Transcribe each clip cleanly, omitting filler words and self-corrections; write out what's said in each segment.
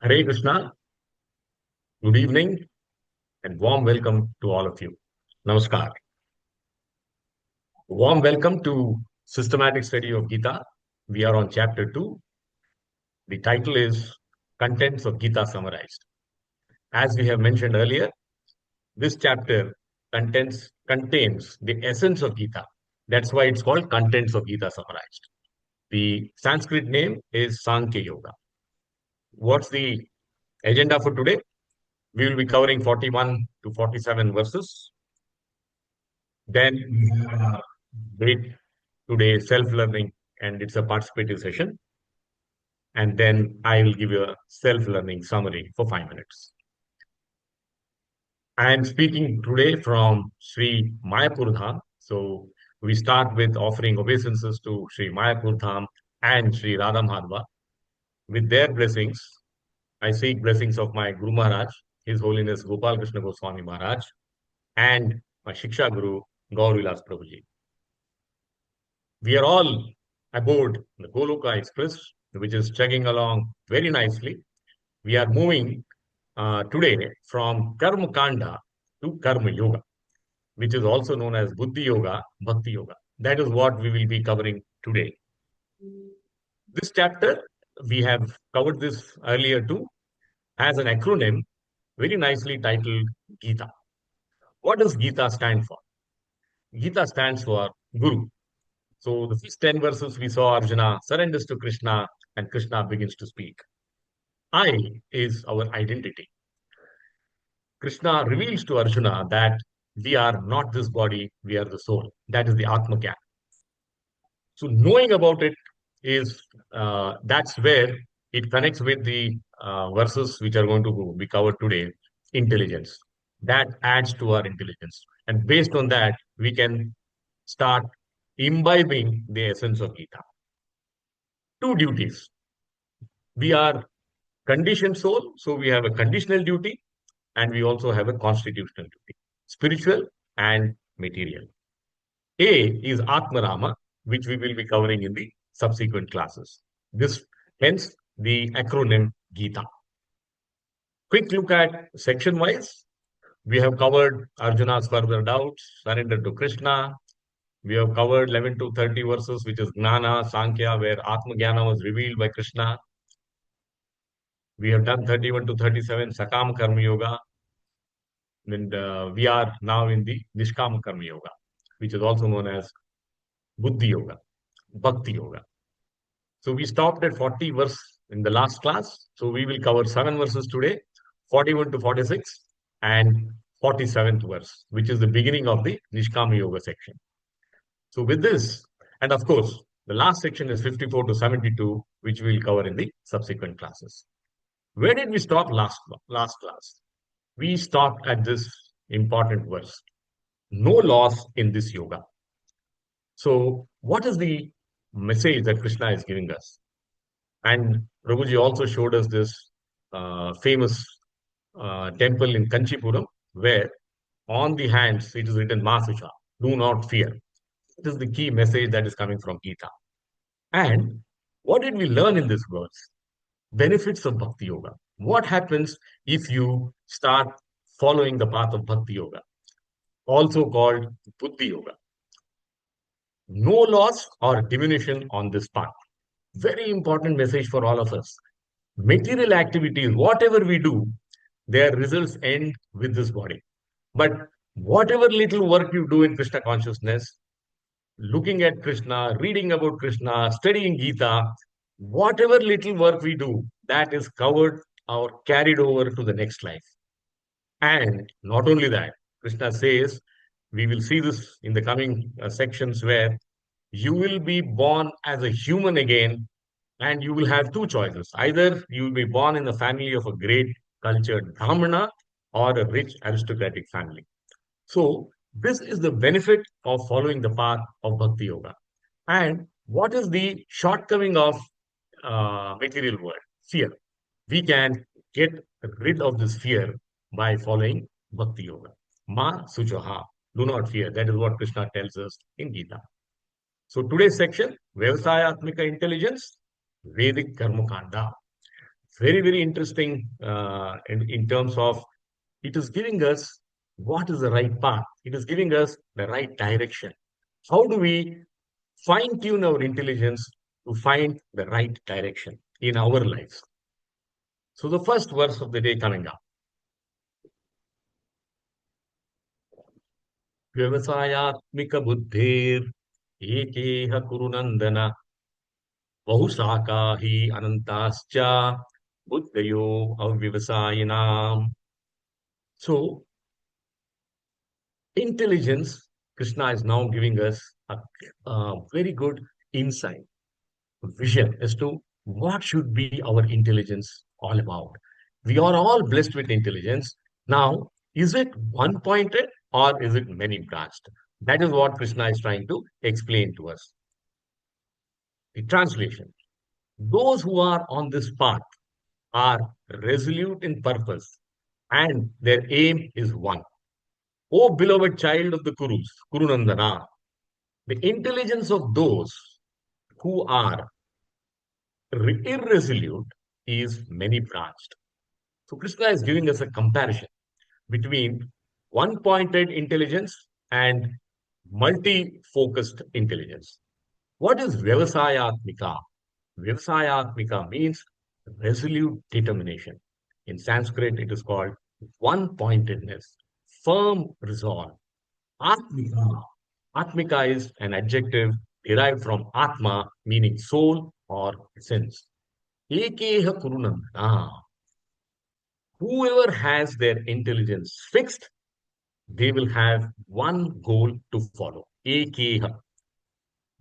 Hare Krishna, good evening, and warm welcome to all of you. Namaskar. Warm welcome to Systematic Study of Gita. We are on chapter 2. The title is Contents of Gita Summarized. As we have mentioned earlier, this chapter contains the essence of Gita. That's why it's called Contents of Gita Summarized. The Sanskrit name is Sankhya Yoga. What's the agenda for today? We will be covering 41 to 47 verses. Then we have great today self-learning, and it's a participative session. And then I will give you a self-learning summary for 5 minutes. I am speaking today from Sri Mayapur Dham. So we start with offering obeisances to Sri Mayapur Dham and Sri Radha Madhava. With their blessings, I seek blessings of my Guru Maharaj, His Holiness Gopal Krishna Goswami Maharaj, and my Shiksha Guru, Gaur Vilas Prabhuji. We are all aboard the Goloka Express, which is chugging along very nicely. We are moving today from Karma Kanda to Karma Yoga, which is also known as Buddhi Yoga, Bhakti Yoga. That is what we will be covering today. This chapter, we have covered this earlier too, has an acronym very nicely titled Gita. What does Gita stand for? Gita stands for Guru. So the first 10 verses we saw Arjuna surrenders to Krishna and Krishna begins to speak. I is our identity. Krishna reveals to Arjuna that we are not this body, we are the soul. That is the Atma Gyan. So knowing about it is that's where it connects with the verses which are going to be covered today. Intelligence that adds to our intelligence, and based on that we can start imbibing the essence of Gita. Two duties. We are conditioned soul, so we have a conditional duty, and we also have a constitutional duty, spiritual and material. A is Atmarama, which we will be covering in the subsequent classes. This hence the acronym Gita. Quick look at section wise. We have covered Arjuna's further doubts, surrender to Krishna. We have covered 11 to 30 verses, which is Gnana, Sankhya, where Atma Jnana was revealed by Krishna. We have done 31 to 37 Sakam Karma Yoga. And we are now in the Nishkama Karma Yoga, which is also known as Buddhi Yoga, Bhakti Yoga. So we stopped at 40 verse in the last class. So we will cover 7 verses today, 41 to 46 and 47th verse, which is the beginning of the Nishkama Yoga section. So with this, and of course, the last section is 54 to 72, which we will cover in the subsequent classes. Where did we stop last class? We stopped at this important verse. No loss in this yoga. So what is the message that Krishna is giving us? And Prabhuji also showed us this famous temple in Kanchipuram, where on the hands it is written Masucha, do not fear. It is the key message that is coming from Gita. And what did we learn in this verse? Benefits of Bhakti Yoga. What happens if you start following the path of Bhakti Yoga, also called Buddhi Yoga? No loss or diminution on this path. Very important message for all of us. Material activities, whatever we do, their results end with this body. But whatever little work you do in Krishna consciousness, looking at Krishna, reading about Krishna, studying Gita, whatever little work we do, that is covered or carried over to the next life. And not only that, Krishna says, we will see this in the coming sections where you will be born as a human again, and you will have two choices. Either you will be born in the family of a great cultured Brahmana or a rich aristocratic family. So, this is the benefit of following the path of Bhakti Yoga. And what is the shortcoming of material world? Fear. We can get rid of this fear by following Bhakti Yoga. Ma Suchaha. Do not fear. That is what Krishna tells us in Gita. So today's section, Vyasayatmika intelligence, Vedic Karma Kanda. very, very interesting in terms of it is giving us what is the right path. It is giving us the right direction. How do we fine tune our intelligence to find the right direction in our lives? So the first verse of the day coming up. व्यवसायात्मिक बुद्धिर एकेह कुरुनंदन बहुशाखा ही अनंताश्च बुद्धयो अव्यवसायिनाम. So intelligence, Krishna is now giving us a very good insight, vision as to what should be our intelligence all about. We are all blessed with intelligence. Now, is it one pointed or is it many branched? That is what Krishna is trying to explain to us. The translation: those who are on this path are resolute in purpose and their aim is one. O beloved child of the Kurus, Kurunandana, the intelligence of those who are irresolute is many branched. So Krishna is giving us a comparison between one pointed intelligence and multi focused intelligence. What is Vyavasayatmika? Vyavasayatmika means resolute determination. In Sanskrit, it is called one pointedness, firm resolve. Atmika. Atmika is an adjective derived from Atma, meaning soul or sense. Ekeha kurunandana. Whoever has their intelligence fixed, they will have one goal to follow. Ekeha.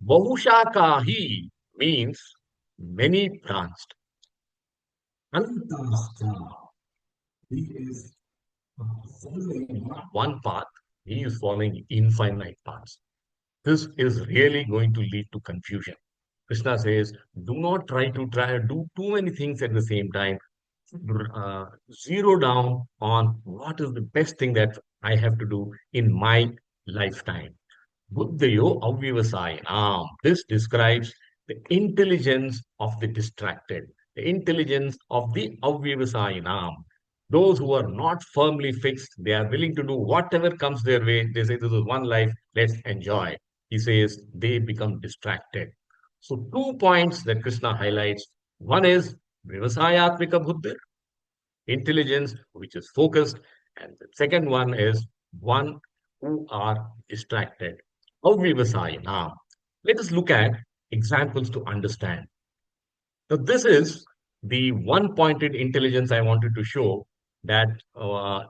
Bahushakahi means many branched. Antascha. He is following not one path, he is following infinite paths. This is really going to lead to confusion. Krishna says, do not try do too many things at the same time. Uh, Zero down on what is the best thing that I have to do in my lifetime. Buddhayo avyavasayinam. This describes the intelligence of the distracted, the intelligence of the avyavasayinam. Those who are not firmly fixed, they are willing to do whatever comes their way. They say, this is one life, let's enjoy. He says they become distracted. So, 2 points that Krishna highlights. One is Vyavasayatmika Buddha, intelligence which is focused, and the second one is one who are distracted. Avyavasayana. Let us look at examples to understand. So this is the one-pointed intelligence I wanted to show that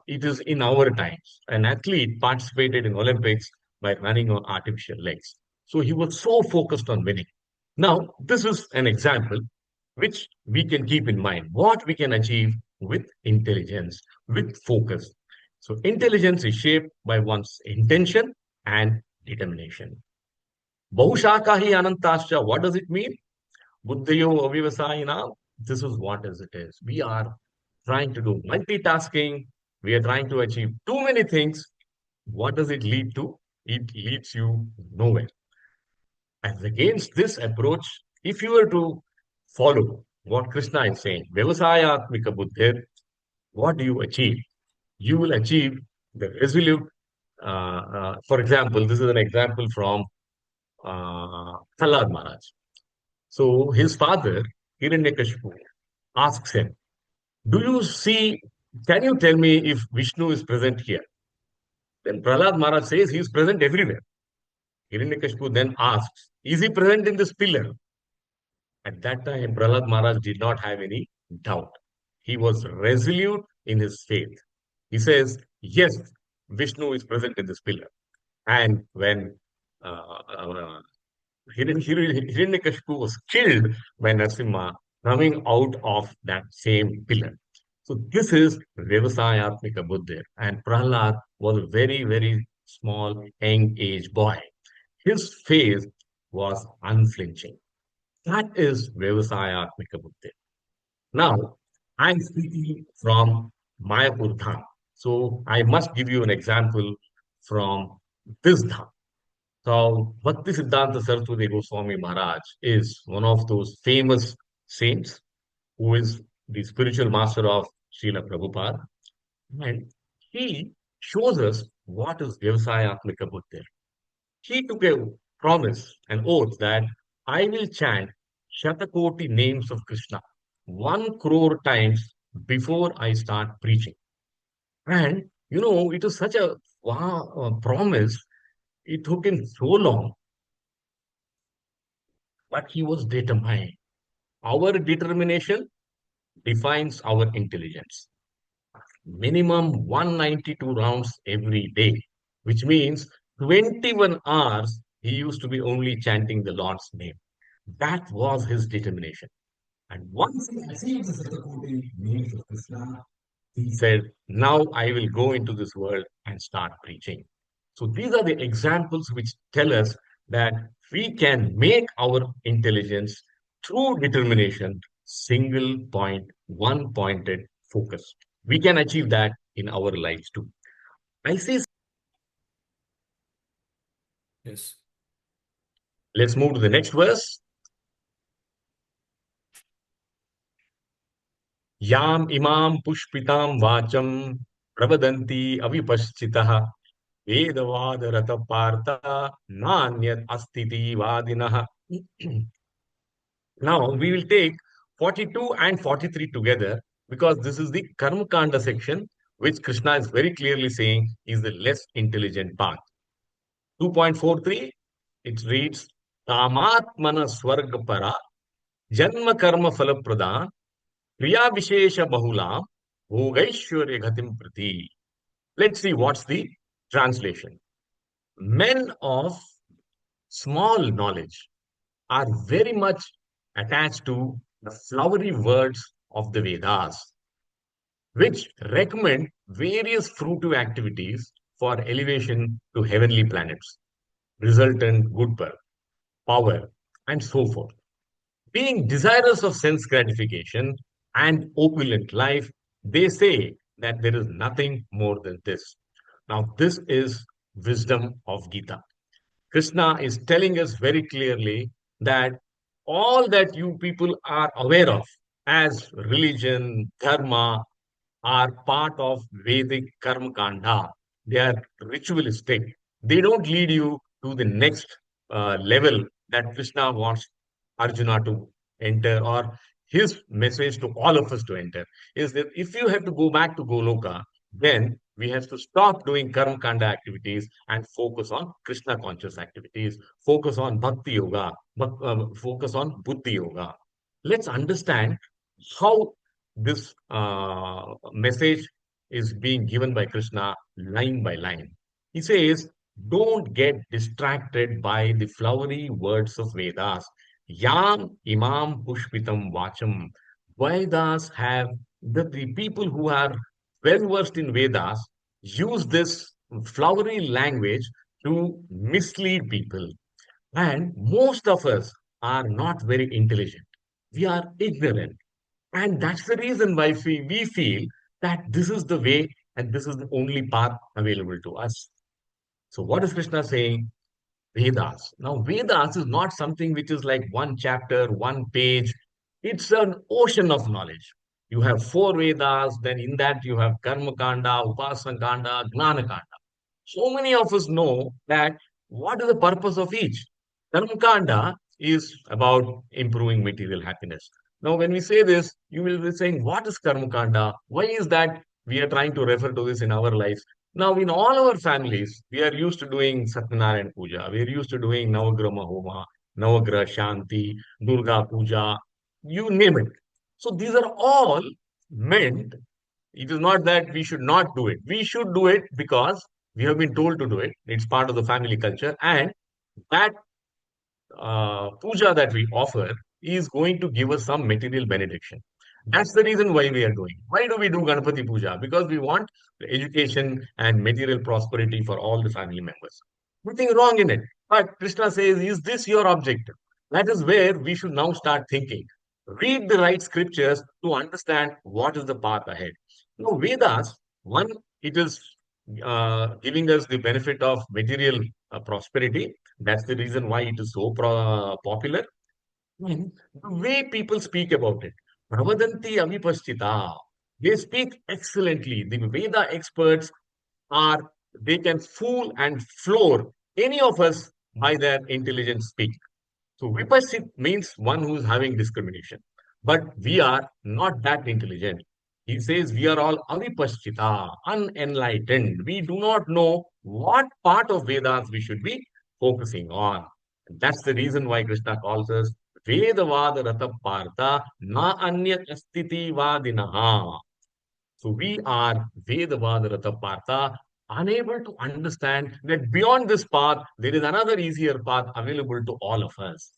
it is in our times. An athlete participated in Olympics by running on artificial legs. So he was so focused on winning. Now, this is an example which we can keep in mind what we can achieve with intelligence, with focus. So, intelligence is shaped by one's intention and determination. Bahushakahi anantascha, what does it mean? Buddhayo avivasayina. This is what is it is. We are trying to do multitasking. We are trying to achieve too many things. What does it lead to? It leads you nowhere. As against this approach, if you were to follow what Krishna is saying, Vyavasayatmika Buddhir, what do you achieve? You will achieve the resolute. For example, this is an example from Prahlad Maharaj. So his father, Hiranyakashipu, asks him, do you see, can you tell me if Vishnu is present here? Then Prahlad Maharaj says he is present everywhere. Hiranyakashipu then asks, is he present in this pillar? At that time, Prahlad Maharaj did not have any doubt. He was resolute in his faith. He says, yes, Vishnu is present in this pillar. And when Hiranyakashipu was killed by Narasimha coming out of that same pillar. So this is Vyavasayatmika Buddha. And Prahlad was a very, very small, young age boy. His faith was unflinching. That is Vyavasayatmika Buddha. Now, I'm speaking from Mayapur Dham. So I must give you an example from this Dham. So Bhakti Siddhanta Saraswati Goswami Maharaj is one of those famous saints who is the spiritual master of Srila Prabhupada, and he shows us what is Vyasayatmika buddhya. He took a promise, an oath that I will chant Shatakoti names of Krishna 1 crore times before I start preaching. And it was such a wow, promise. It took him so long, but he was determined. Our determination defines our intelligence. Minimum 192 rounds every day, which means 21 hours he used to be only chanting the Lord's name. That was his determination. And once he achieved the Satakoti names of Krishna, he said, now I will go into this world and start preaching. So these are the examples which tell us that we can make our intelligence through determination, single point, one pointed focus. We can achieve that in our lives too. I see. Yes. Let's move to the next verse. Yam imam pushpitam vacham pravadanti avipashchitaha vedavadarata partha nanyat astiti vadinaha. Now we will take 42 and 43 together because this is the Karma Kanda section, which Krishna is very clearly saying is the less intelligent path. 2.43, it reads, Kamatmana Swarga Para, Janma Karma Phala Pradhan, Kriya Vishesha Bahulam, Bhogaishwarya Gatim Prati. Let's see what's the translation. Men of small knowledge are very much attached to the flowery words of the Vedas, which recommend various fruitive activities for elevation to heavenly planets, resultant good birth, power, and so forth. Being desirous of sense gratification and opulent life, they say that there is nothing more than this. Now, this is wisdom of Gita. Krishna is telling us very clearly that all that you people are aware of as religion, dharma, are part of Vedic karma kanda. They are ritualistic. They don't lead you to the next level that Krishna wants Arjuna to enter, or his message to all of us to enter is that if you have to go back to Goloka, then we have to stop doing karma kanda activities and focus on Krishna conscious activities, focus on bhakti yoga, focus on buddhi yoga. Let's understand how this message is being given by Krishna line by line. He says, don't get distracted by the flowery words of Vedas. Yam imam pushpitam vacham. Vedas have the people who are well versed in Vedas use this flowery language to mislead people. And most of us are not very intelligent. We are ignorant. And that's the reason why we feel that this is the way and this is the only path available to us. So, what is Krishna saying? Vedas. Now, Vedas is not something which is like one chapter, one page. It's an ocean of knowledge. You have four Vedas, then in that you have Karma Kanda, Upasana Kanda, Gnana Kanda. So many of us know that what is the purpose of each. Karmakanda is about improving material happiness. Now, when we say this, you will be saying, what is Karmakanda? Why is that we are trying to refer to this in our lives? Now, in all our families, we are used to doing Satyanarayan Puja. We are used to doing Navagrama Homa, Navagraha Shanti, Durga Puja, you name it. So these are all meant. It is not that we should not do it. We should do it because we have been told to do it. It's part of the family culture. And that puja that we offer is going to give us some material benediction. That's the reason why we are doing. Why do we do Ganapati Puja? Because we want education and material prosperity for all the family members. Nothing wrong in it. But Krishna says, is this your objective? That is where we should now start thinking. Read the right scriptures to understand what is the path ahead. Now, Vedas, one, it is giving us the benefit of material prosperity. That's the reason why it is so popular. And the way people speak about it. Pravadanti avipaschita. They speak excellently. The Veda experts are, they can fool and floor any of us by their intelligent speak. So Vipassit means one who is having discrimination. But we are not that intelligent. He says we are all avipashchita, unenlightened. We do not know what part of Vedas we should be focusing on. That's the reason why Krishna calls us Vedavada Rata Partha Na Anyat Astiti Vadinaha. So we are Vedavada Rata Partha, unable to understand that beyond this path, there is another easier path available to all of us.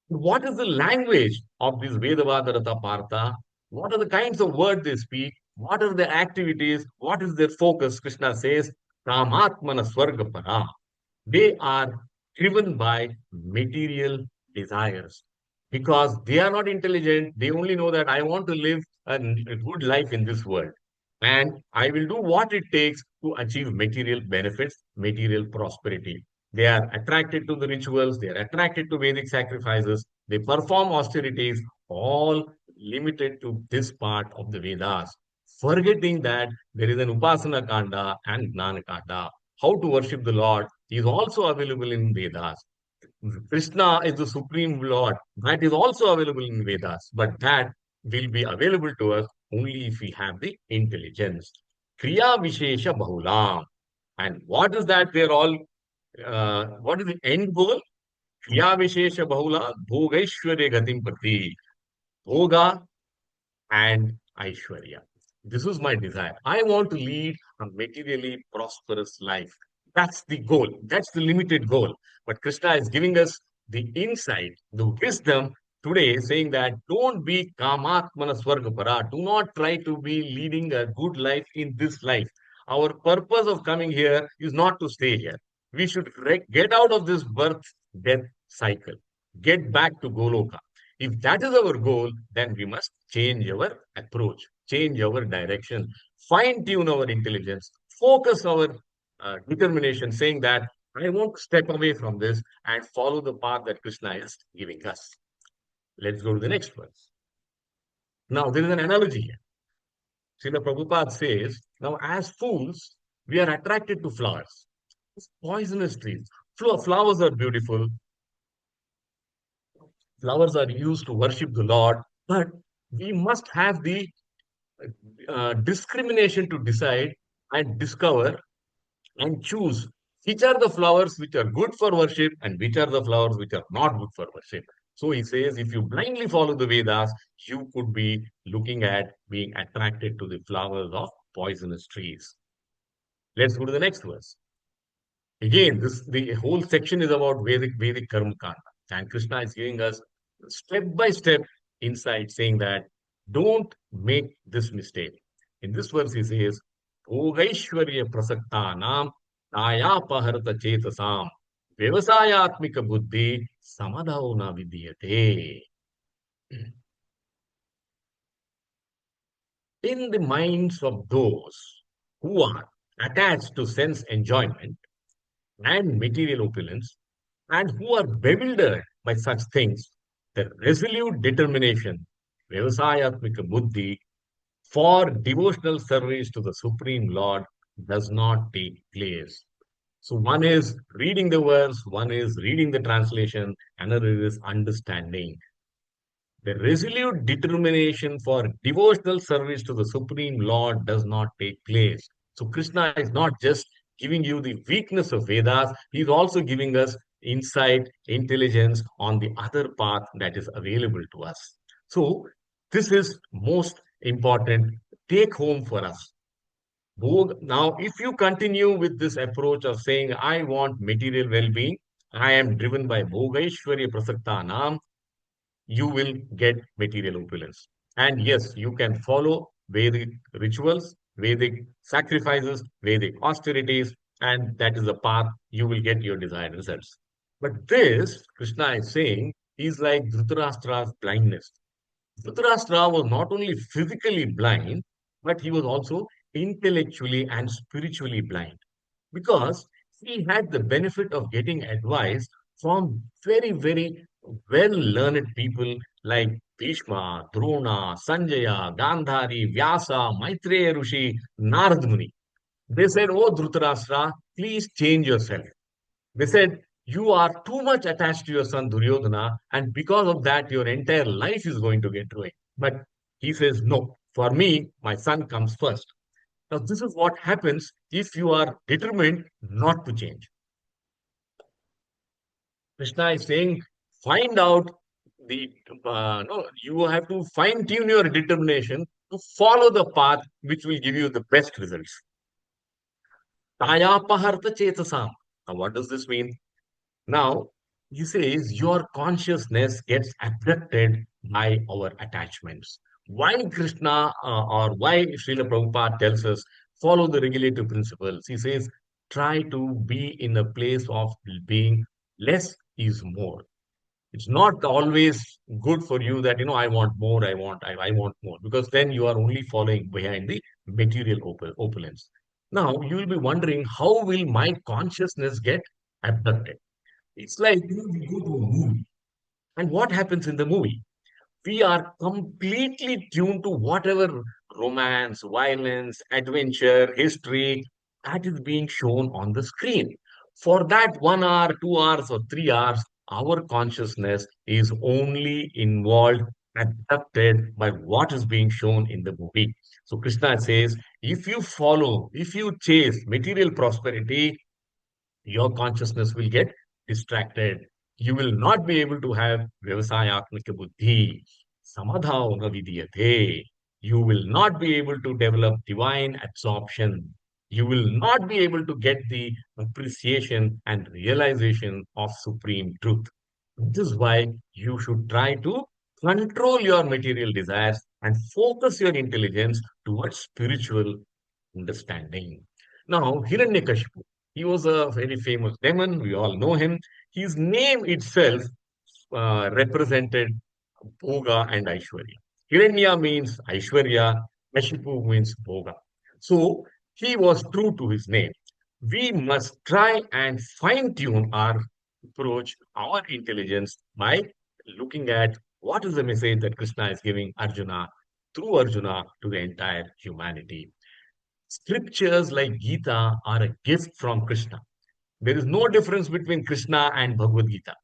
What is the language of this Vedavada Rata Partha? What are the kinds of words they speak? What are their activities? What is their focus? Krishna says, Kamatmana Swargapara. They are driven by material desires because they are not intelligent. They only know that I want to live a good life in this world. And I will do what it takes to achieve material benefits, material prosperity. They are attracted to the rituals, they are attracted to Vedic sacrifices, they perform austerities, all limited to this part of the Vedas, forgetting that there is an Upasana Kanda and Gnana Kanda. How to worship the Lord is also available in Vedas. Krishna is the supreme Lord. That is also available in Vedas, but that will be available to us only if we have the intelligence. Kriya Vishesha Bahulam. And what is that? They're all, what is the end goal? Kriya Vishesha Bahula Bhogaishwarya Gatim Pati. Bhoga and Aishwarya. This is my desire. I want to lead a materially prosperous life. That's the goal. That's the limited goal. But Krishna is giving us the insight, the wisdom today, saying that don't be kamatmana swargapara. Do not try to be leading a good life in this life. Our purpose of coming here is not to stay here. We should get out of this birth death cycle, get back to Goloka. If that is our goal, then we must change our approach, change our direction, fine tune our intelligence, focus our determination, saying that I won't step away from this and follow the path that Krishna is giving us. Let's go to the next verse. Now, there is an analogy here. Srila Prabhupada says, now as fools, we are attracted to flowers. Poisonous trees. Flowers are beautiful. Flowers are used to worship the Lord, but we must have the discrimination to decide and discover and choose which are the flowers which are good for worship and which are the flowers which are not good for worship. So he says, if you blindly follow the Vedas, you could be looking at being attracted to the flowers of poisonous trees. Let's go to the next verse. Again, this the whole section is about Vedic Karma Kanda. And Krishna is giving us step by step insight saying that don't make this mistake. In this verse, he says, Bhogaishwarya prasaktanam tayapaharata chetasam vyavasayatmika buddhi samadhauna vidyate. In the minds of those who are attached to sense enjoyment and material opulence, and who are bewildered by such things, the resolute determination, Vyavasayatmika Buddhi, for devotional service to the Supreme Lord does not take place. So one is reading the verse, one is reading the translation, another is understanding. The resolute determination for devotional service to the Supreme Lord does not take place. So Krishna is not just giving you the weakness of Vedas, he is also giving us insight, intelligence on the other path that is available to us. So this is most important take home for us. Now, if you continue with this approach of saying, I want material well being, I am driven by Bhogaishwarya Prasaktanam, you will get material opulence. And yes, you can follow Vedic rituals, Vedic sacrifices, Vedic austerities, and that is the path you will get your desired results. But this, Krishna is saying, is like Dhritarashtra's blindness. Dhritarashtra was not only physically blind, but he was also intellectually and spiritually blind because he had the benefit of getting advice from very, very well-learned people like Bhishma, Drona, Sanjaya, Gandhari, Vyasa, Maitreya Rishi, Narad Muni. They said, "Oh Dhritarashtra, please change yourself." They said, "You are too much attached to your son Duryodhana, and because of that, your entire life is going to get ruined." But he says, "No, for me, my son comes first." Now, this is what happens if you are determined not to change. Krishna is saying, find out the, no, you have to fine tune your determination to follow the path which will give you the best results. Tayapaharta chetasam. Now, what does this mean? Now, he says your consciousness gets abducted by our attachments. Why Krishna or why Srila Prabhupada tells us follow the regulative principles? He says try to be in a place of being less is more. It's not always good for you that, I want more, I want more, because then you are only following behind the material opulence. Now, you will be wondering, how will my consciousness get abducted? It's like, we go to a movie. And what happens in the movie? We are completely tuned to whatever romance, violence, adventure, history that is being shown on the screen. For that 1 hour, 2 hours, or 3 hours, our consciousness is only involved, abducted by what is being shown in the movie. So Krishna says, if you follow, if you chase material prosperity, your consciousness will get distracted. You will not be able to have Vyasayatmika buddhi. Samadhao na vidiyate. You will not be able to develop divine absorption. You will not be able to get the appreciation and realization of supreme truth. This is why you should try to control your material desires and focus your intelligence towards spiritual understanding. Now, Hiranyakashipu, he was a very famous demon. We all know him. His name itself represented Bhoga and Aishwarya. Hiranya means Aishwarya, Kashipu means Bhoga. So, he was true to his name. We must try and fine tune our approach, our intelligence by looking at what is the message that Krishna is giving Arjuna through Arjuna to the entire humanity. Scriptures like Gita are a gift from Krishna. There is no difference between Krishna and Bhagavad Gita.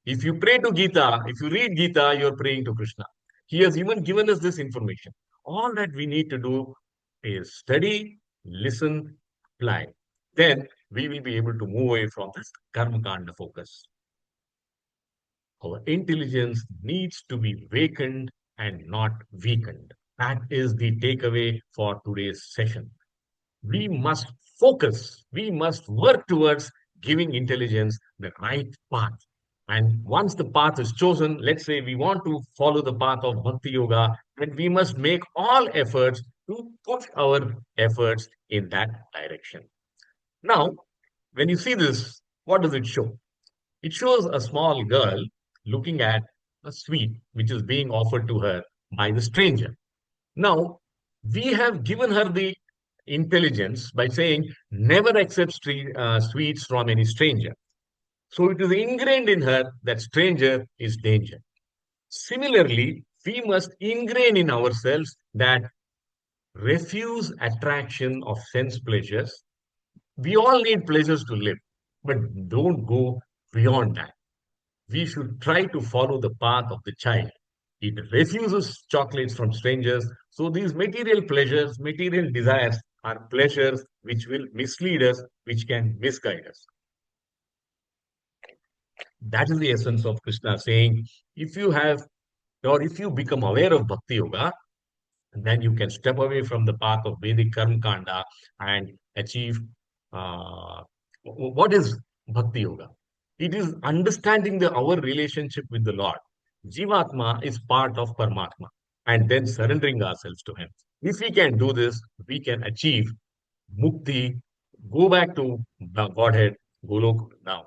If you pray to Gita, if you read Gita, you're praying to Krishna. He has even given us this information. All that we need to do is study, listen, apply. Then we will be able to move away from this karma kanda focus. Our intelligence needs to be wakened and not weakened. That is the takeaway for today's session. We must focus, we must work towards giving intelligence the right path. And once the path is chosen, let's say we want to follow the path of Bhakti Yoga, then we must make all efforts to put our efforts in that direction. Now, when you see this, what does it show? It shows a small girl looking at a sweet which is being offered to her by the stranger. Now, we have given her the intelligence by saying never accept sweets from any stranger. So it is ingrained in her that stranger is danger. Similarly, we must ingrain in ourselves that refuse attraction of sense pleasures. We all need pleasures to live, but don't go beyond that. We should try to follow the path of the child. It refuses chocolates from strangers. So these material pleasures, material desires are pleasures which will mislead us, which can misguide us. That is the essence of Krishna saying, if you have or if you become aware of Bhakti Yoga, then you can step away from the path of Vedic Karma Kanda and achieve what is Bhakti Yoga? It is understanding our relationship with the Lord. Jivatma is part of Paramatma and then surrendering ourselves to Him. If we can do this, we can achieve mukti, go back to the Godhead, Golok now.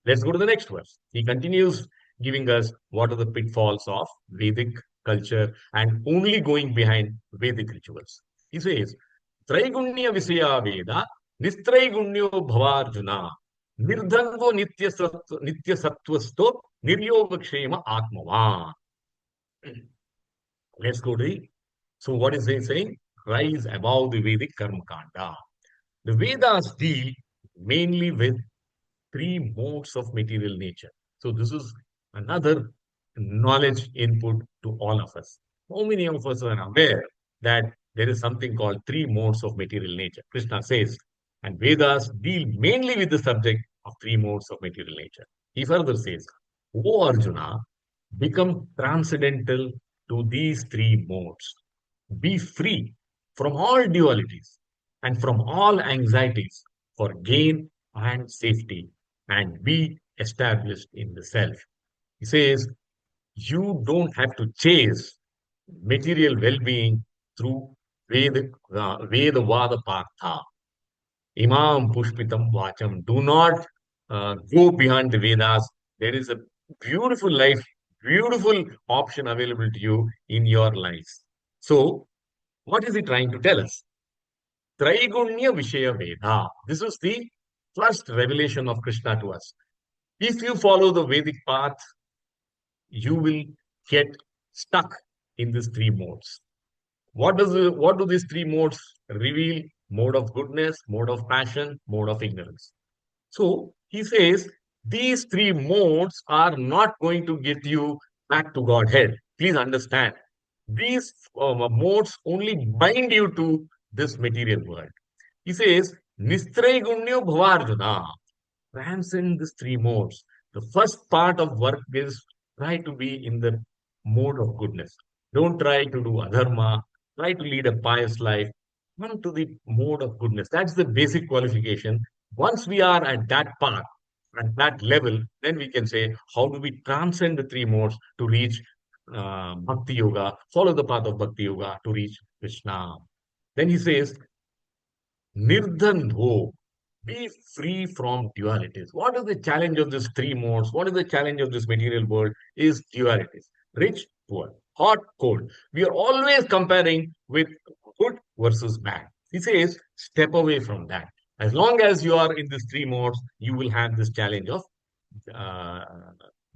Let's go to the next verse. He continues giving us what are the pitfalls of Vedic culture and only going behind Vedic rituals. He says, Traigunya Visaya Veda, Nistraigunyo Bhavarjuna, Nirdhango Nitya Sattvasto, Niryogakshema Atmavan. Let's go to so what is he saying? Rise above the Vedic Karma Kanda. The Vedas deal mainly with three modes of material nature. So this is another knowledge input to all of us. How many of us are aware that there is something called three modes of material nature? Krishna says, and Vedas deal mainly with the subject of three modes of material nature. He further says, O Arjuna, become transcendental to these three modes. Be free from all dualities and from all anxieties for gain and safety and be established in the self. He says, you don't have to chase material well being through Veda Vada Partha. Imam Pushpitam Vacham. Do not go behind the Vedas. There is a beautiful life, beautiful option available to you in your lives. So, what is he trying to tell us? Traigunya Vishaya Veda. This is the first revelation of Krishna to us. If you follow the Vedic path, you will get stuck in these three modes. What do these three modes reveal? Mode of goodness, mode of passion, mode of ignorance. So he says these three modes are not going to get you back to Godhead. Please understand. These modes only bind you to this material world. He says, Nistraigunyo Bhavarjuna. Transcend these three modes. The first part of work is try to be in the mode of goodness. Don't try to do adharma. Try to lead a pious life. Come to the mode of goodness. That's the basic qualification. Once we are at that path, at that level, then we can say, how do we transcend the three modes to reach Bhakti Yoga, follow the path of Bhakti Yoga to reach Krishna. Then he says, Nirdandho, be free from dualities. What is the challenge of these three modes? What is the challenge of this material world? Is dualities. Rich, poor, hot, cold. We are always comparing with good versus bad. He says, step away from that. As long as you are in these three modes, you will have this challenge of uh,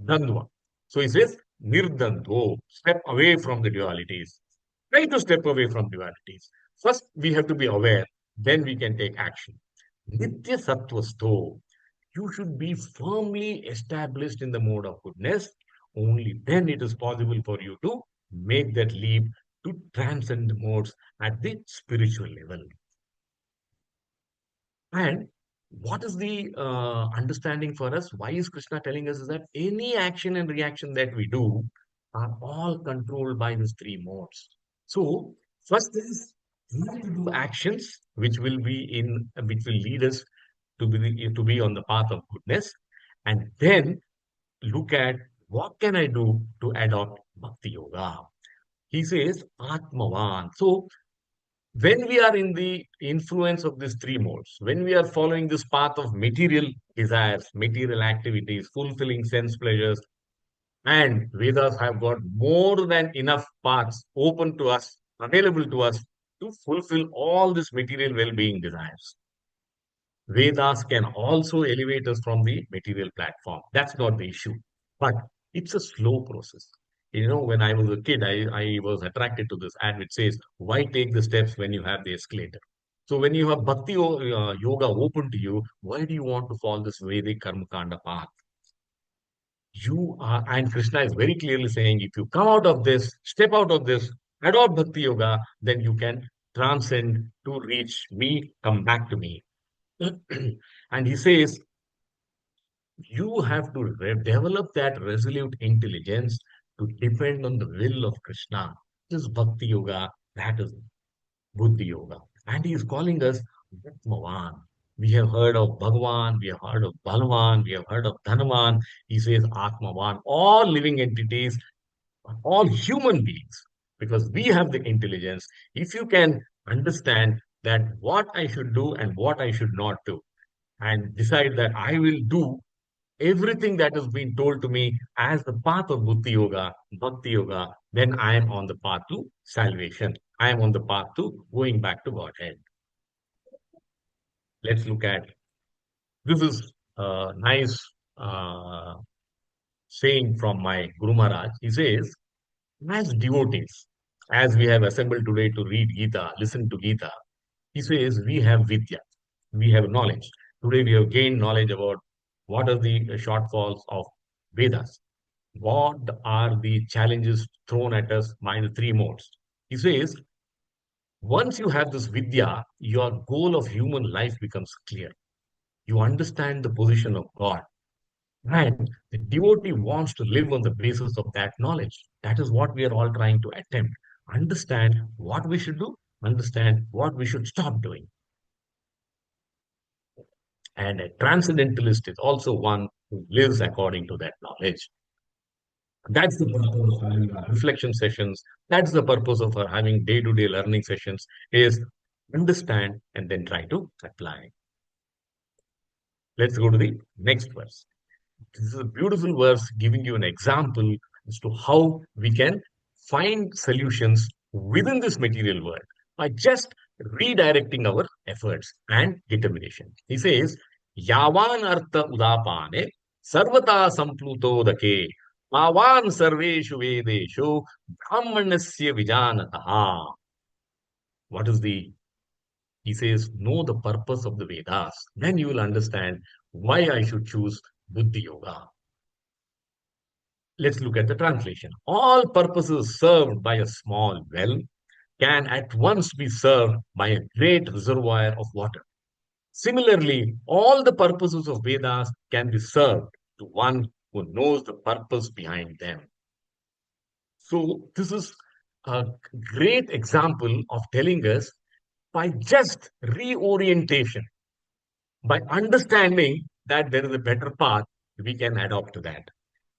Dandva. So he says, Nirdandho, step away from the dualities. Try to step away from dualities. First, we have to be aware, then we can take action. Nitya Sattvasto, you should be firmly established in the mode of goodness. Only then it is possible for you to make that leap to transcend the modes at the spiritual level. And what is the understanding for us? Why is Krishna telling us is that any action and reaction that we do are all controlled by these three modes. So, first is we have to do actions which will lead us to be on the path of goodness, and then look at what can I do to adopt bhakti yoga. He says Atmavan. So when we are in the influence of these three modes, when we are following this path of material desires, material activities, fulfilling sense pleasures, and Vedas have got more than enough paths open to us, available to us to fulfill all these material well being desires. Vedas can also elevate us from the material platform. That's not the issue. But it's a slow process. You know, when I was a kid, I was attracted to this ad which says, why take the steps when you have the escalator? So when you have yoga open to you, why do you want to follow this Vedic Karma Kanda path? You are, and Krishna is very clearly saying, if you come out of this, step out of this, adopt Bhakti Yoga, then you can transcend to reach me, come back to me. And he says, you have to develop that resolute intelligence to depend on the will of Krishna. This is Bhakti Yoga, that is Buddhi Yoga. And he is calling us Atmavan. We have heard of Bhagavan, we have heard of Balavan, we have heard of Dhanavan. He says Atmavan, all living entities, all human beings, because we have the intelligence. If you can understand that what I should do and what I should not do, and decide that I will do everything that has been told to me as the path of Buddhi Yoga, Bhakti Yoga, then I am on the path to salvation. I am on the path to going back to Godhead. Let's look at this is a nice saying from my Guru Maharaj. He says, as devotees, as we have assembled today to read Gita, listen to Gita, he says, we have Vidya, we have knowledge. Today we have gained knowledge about what are the shortfalls of Vedas, what are the challenges thrown at us by the three modes. He says, once you have this Vidya, your goal of human life becomes clear. You understand the position of God. And the devotee wants to live on the basis of that knowledge. That is what we are all trying to attempt. Understand what we should do, understand what we should stop doing. And a transcendentalist is also one who lives according to that knowledge. That's the purpose of having our reflection sessions. That's the purpose of our having day-to-day learning sessions is understand and then try to apply. Let's go to the next verse. This is a beautiful verse giving you an example as to how we can find solutions within this material world by just redirecting our efforts and determination. He says, Yavan artha udapane sarvata samplutodake pavan sarveshu vedeshu brahmanasya vijanataha. What is the he says, know the purpose of the Vedas. Then you will understand why I should choose Buddhi Yoga. Let's look at the translation. All purposes served by a small well can at once be served by a great reservoir of water. Similarly, all the purposes of Vedas can be served to one who knows the purpose behind them. So, this is a great example of telling us by just reorientation, by understanding that there is a better path, we can adopt to that.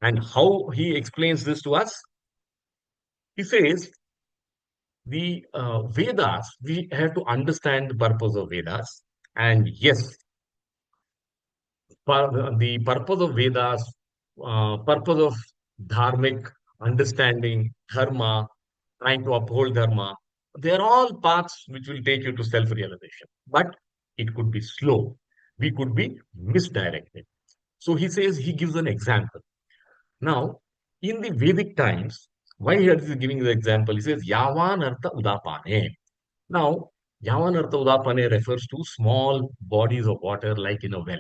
And how he explains this to us? He says, the Vedas, we have to understand the purpose of Vedas. And yes, the purpose of Vedas, purpose of dharmic understanding, dharma, trying to uphold dharma, they are all paths which will take you to self realization. But it could be slow. We could be misdirected. So he says, he gives an example. Now, in the Vedic times, why he is giving the example? He says, Yavan Artha Udapane. Now, Yavan Artha Udapane refers to small bodies of water like in a well.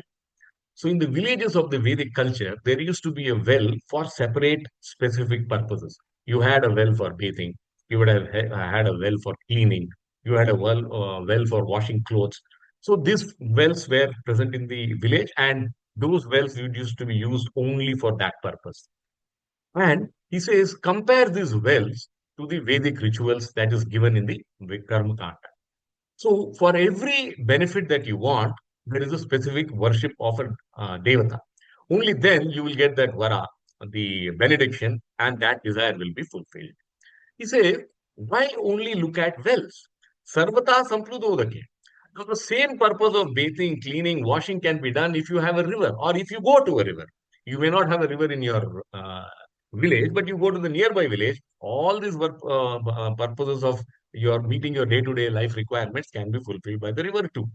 So, in the villages of the Vedic culture, there used to be a well for separate specific purposes. You had a well for bathing, you would have had a well for cleaning, you had a well for washing clothes. So, these wells were present in the village, and those wells used to be used only for that purpose. And he says, compare these wells to the Vedic rituals that is given in the Karma Kanda. So, for every benefit that you want, there is a specific worship of a devata. Only then you will get that vara, the benediction, and that desire will be fulfilled. He says, why only look at wells? Sarvata sampludodake. Now, the same purpose of bathing, cleaning, washing can be done if you have a river or if you go to a river. You may not have a river in your village, but you go to the nearby village. All these purposes of your meeting your day-to-day life requirements can be fulfilled by the river too.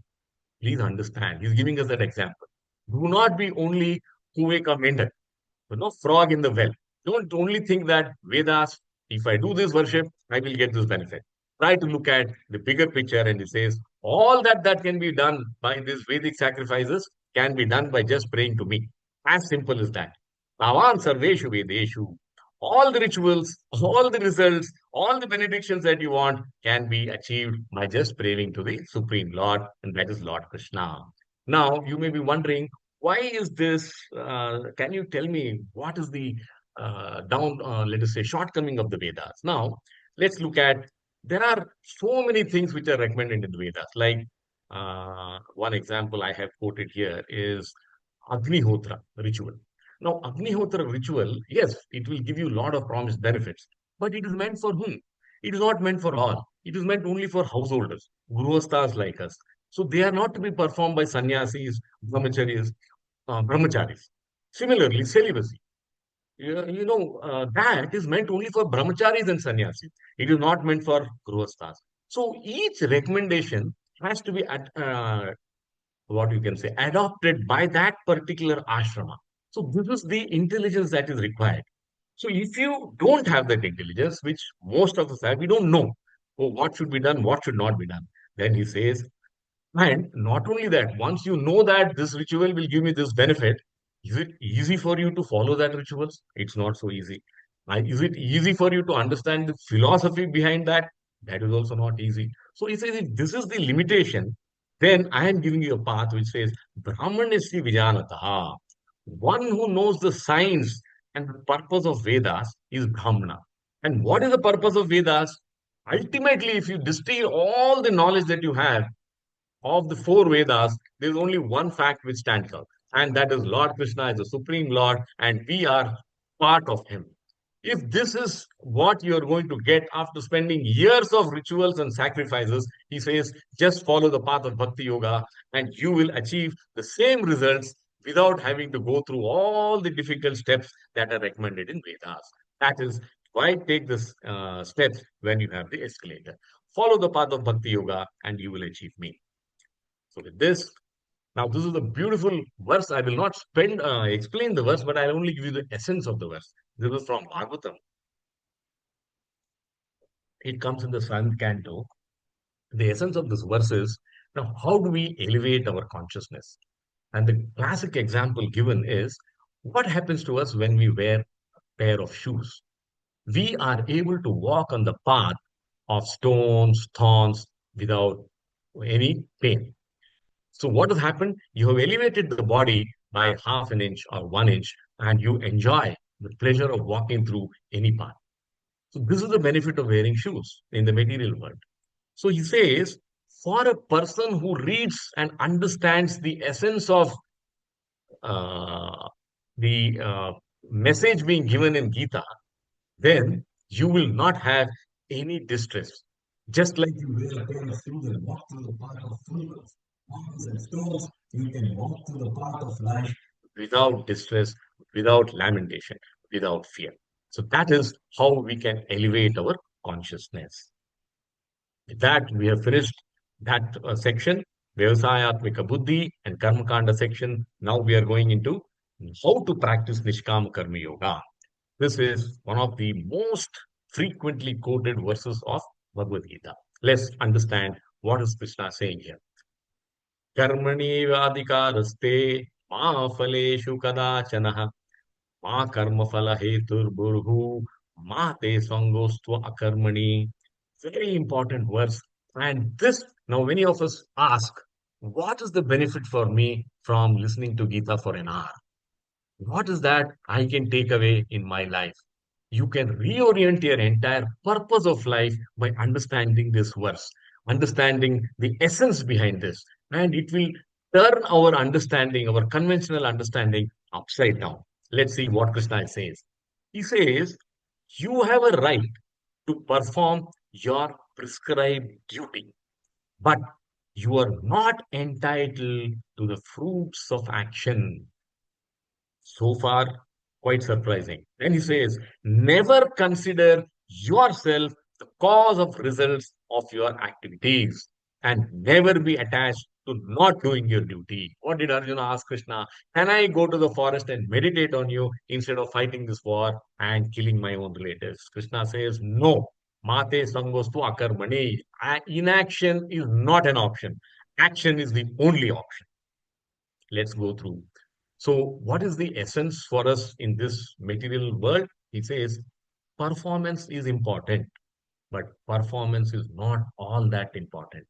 Please understand. He's giving us that example. Do not be only Kuveka Mendak, frog in the well. Don't only think that Vedas, if I do this worship, I will get this benefit. Try to look at the bigger picture, and it says all that can be done by these Vedic sacrifices can be done by just praying to me. As simple as that. Bhavan Sarveshu Vedeshu. All the rituals, all the results, all the benedictions that you want can be achieved by just praying to the Supreme Lord, and that is Lord Krishna. Now, you may be wondering, why is this? Can you tell me what is the let us say, shortcoming of the Vedas? Now, let's look at. There are so many things which are recommended in the Vedas. Like one example I have quoted here is Agnihotra ritual. Now, Agnihotra ritual, yes, it will give you a lot of promised benefits, but it is meant for whom? It is not meant for all. It is meant only for householders, grihasthas like us. So they are not to be performed by sannyasis, brahmacharis. Similarly, celibacy. That is meant only for brahmacharis and sannyasis. It is not meant for grihasthas. So each recommendation has to be what you can say adopted by that particular ashrama. So this is the intelligence that is required. So if you don't have that intelligence, which most of us have, we don't know, oh, what should be done, what should not be done. Then he says, and not only that, once you know that this ritual will give me this benefit, is it easy for you to follow that rituals? It's not so easy. Is it easy for you to understand the philosophy behind that? That is also not easy. So he says, if this is the limitation, then I am giving you a path which says, Brahmanesya Vijanataha. One who knows the science and the purpose of Vedas is Brahmana. And what is the purpose of Vedas? Ultimately, if you distill all the knowledge that you have, of the four Vedas, there is only one fact which stands out, and that is Lord Krishna is the Supreme Lord, and we are part of Him. If this is what you are going to get after spending years of rituals and sacrifices, he says, just follow the path of Bhakti Yoga, and you will achieve the same results without having to go through all the difficult steps that are recommended in Vedas. That is why take this steps when you have the escalator. Follow the path of Bhakti Yoga, and you will achieve me. So with this, now this is a beautiful verse. I will not spend explain the verse, but I'll only give you the essence of the verse. This is from Bhagavatam. It comes in the seventh canto. The essence of this verse is, now how do we elevate our consciousness? And the classic example given is, what happens to us when we wear a pair of shoes? We are able to walk on the path of stones, thorns without any pain. So what has happened? You have elevated the body by half an inch or 1 inch, and you enjoy the pleasure of walking through any path. So this is the benefit of wearing shoes in the material world. So he says, for a person who reads and understands the essence of uh, the message being given in Gita, then you will not have any distress. Just like you wear a pair of shoes and walk through the path of thorns, thorns and stones, you can walk through the path of life without distress, without lamentation, without fear. So that is how we can elevate our consciousness. With that, we have finished that section, Vyasayatmika Buddhi and Karma Kanda section. Now we are going into how to practice Nishkama Karma Yoga. This is one of the most frequently quoted verses of Bhagavad Gita. Let's understand what is Krishna saying here. Karmani vadikaraste ma phaleshu kadachana ma karma phala hetur burhu ma te sangostva akarmani. Very important verse. And this, now many of us ask, what is the benefit for me from listening to Gita for an hour? What is that I can take away in my life? You can reorient your entire purpose of life by understanding this verse, understanding the essence behind this, and it will turn our understanding, our conventional understanding, upside down. Let's see what Krishna says. He says, you have a right to perform your prescribed duty, but you are not entitled to the fruits of action. So far, quite surprising. And he says, never consider yourself the cause of results of your activities and never be attached to not doing your duty. What did Arjuna ask Krishna? Can I go to the forest and meditate on you instead of fighting this war and killing my own relatives? Krishna says, no. Mate sangostu akarmani. Inaction is not an option. Action is the only option. Let's go through. So, what is the essence for us in this material world? He says, performance is important, but performance is not all that important.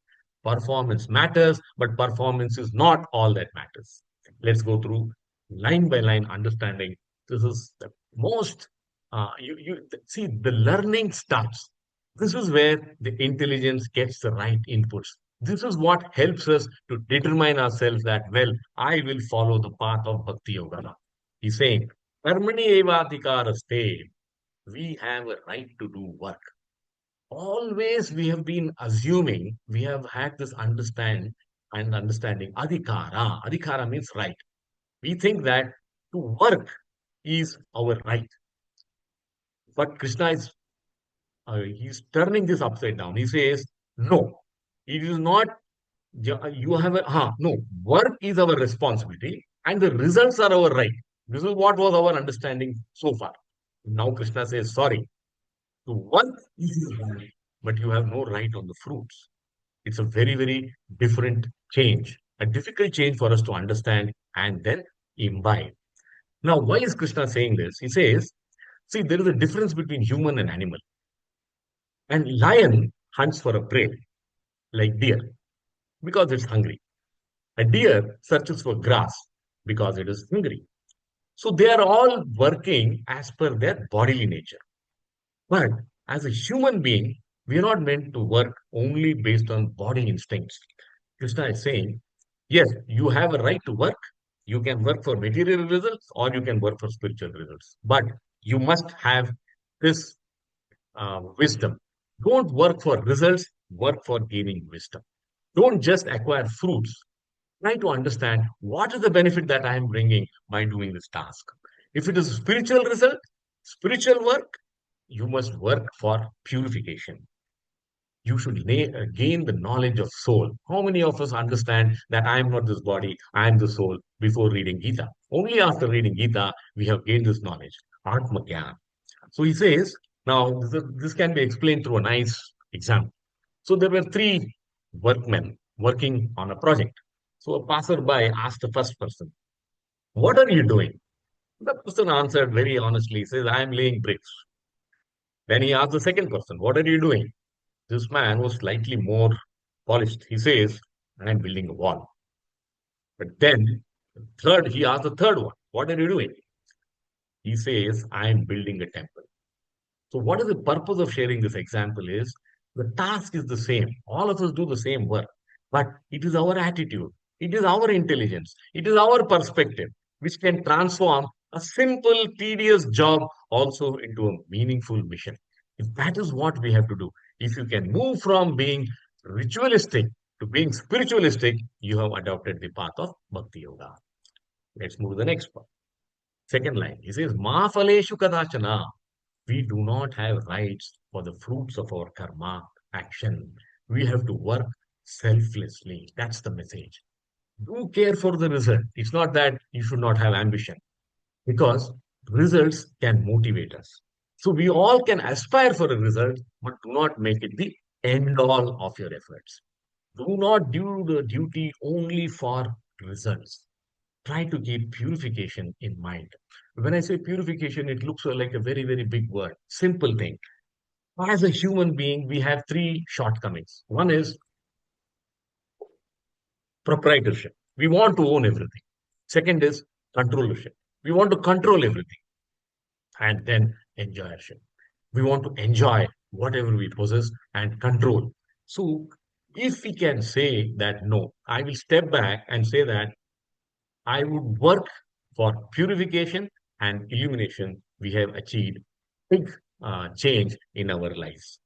Performance matters, but performance is not all that matters. Let's go through line by line understanding. This is the most, you see, the learning starts. This is where the intelligence gets the right inputs. This is what helps us to determine ourselves that, well, I will follow the path of Bhakti Yoga. He's saying, Karmani eva adhikaraste. We have a right to do work. Always we have been assuming, we have had this understanding adhikara. Adhikara means right. We think that to work is our right. But Krishna is he's turning this upside down. He says, no, it is not. You have no work is our responsibility, and the results are our right. This is what was our understanding so far. Now Krishna says, sorry, to one is right, but you have no right on the fruits. It's a very, very different change, a difficult change for us to understand and then imbibe. Now, why is Krishna saying this? He says, see, there is a difference between human and animal. And lion hunts for a prey, like deer, because it's hungry. A deer searches for grass because it is hungry. So they are all working as per their bodily nature. But as a human being, we are not meant to work only based on body instincts. Krishna is saying, yes, you have a right to work. You can work for material results or you can work for spiritual results. But you must have this wisdom. Don't work for results, work for gaining wisdom. Don't just acquire fruits. Try to understand what is the benefit that I am bringing by doing this task. If it is a spiritual result, spiritual work, you must work for purification. You should gain the knowledge of soul. How many of us understand that I am not this body, I am the soul before reading Gita? Only after reading Gita, we have gained this knowledge. Atma Gyan. So he says, now this can be explained through a nice example. So there were three workmen working on a project. So a passerby asked the first person, what are you doing? The person answered very honestly, he says, I am laying bricks. Then he asked the second person, what are you doing? This man was slightly more polished. He says, I am building a wall. But then he asked the third one, what are you doing? He says, I am building a temple. So, what is the purpose of sharing this example is the task is the same. All of us do the same work, but it is our attitude, it is our intelligence, it is our perspective which can transform a simple, tedious job also into a meaningful mission. If that is what we have to do, if you can move from being ritualistic to being spiritualistic, you have adopted the path of Bhakti Yoga. Let's move to the next part. Second line, he says, Ma phaleshu kadachana. We do not have rights for the fruits of our karma action. We have to work selflessly. That's the message. Do care for the result. It's not that you should not have ambition because results can motivate us. So we all can aspire for a result, but do not make it the end all of your efforts. Do not do the duty only for results. Try to keep purification in mind. When I say purification, it looks like a very, very big word. Simple thing. As a human being, we have three shortcomings. One is proprietorship. We want to own everything. Second is controllership. We want to control everything. And then enjoyership. We want to enjoy whatever we possess and control. So if we can say that no, I will step back and say that I would work for purification and illumination. We have achieved big change in our lives.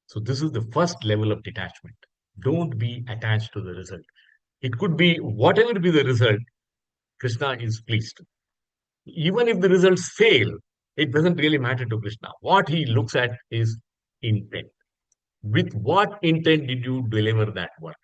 So this is the first level of detachment. Don't be attached to the result. It could be whatever be the result, Krishna is pleased. Even if the results fail, it doesn't really matter to Krishna. What he looks at is intent. With what intent did you deliver that work?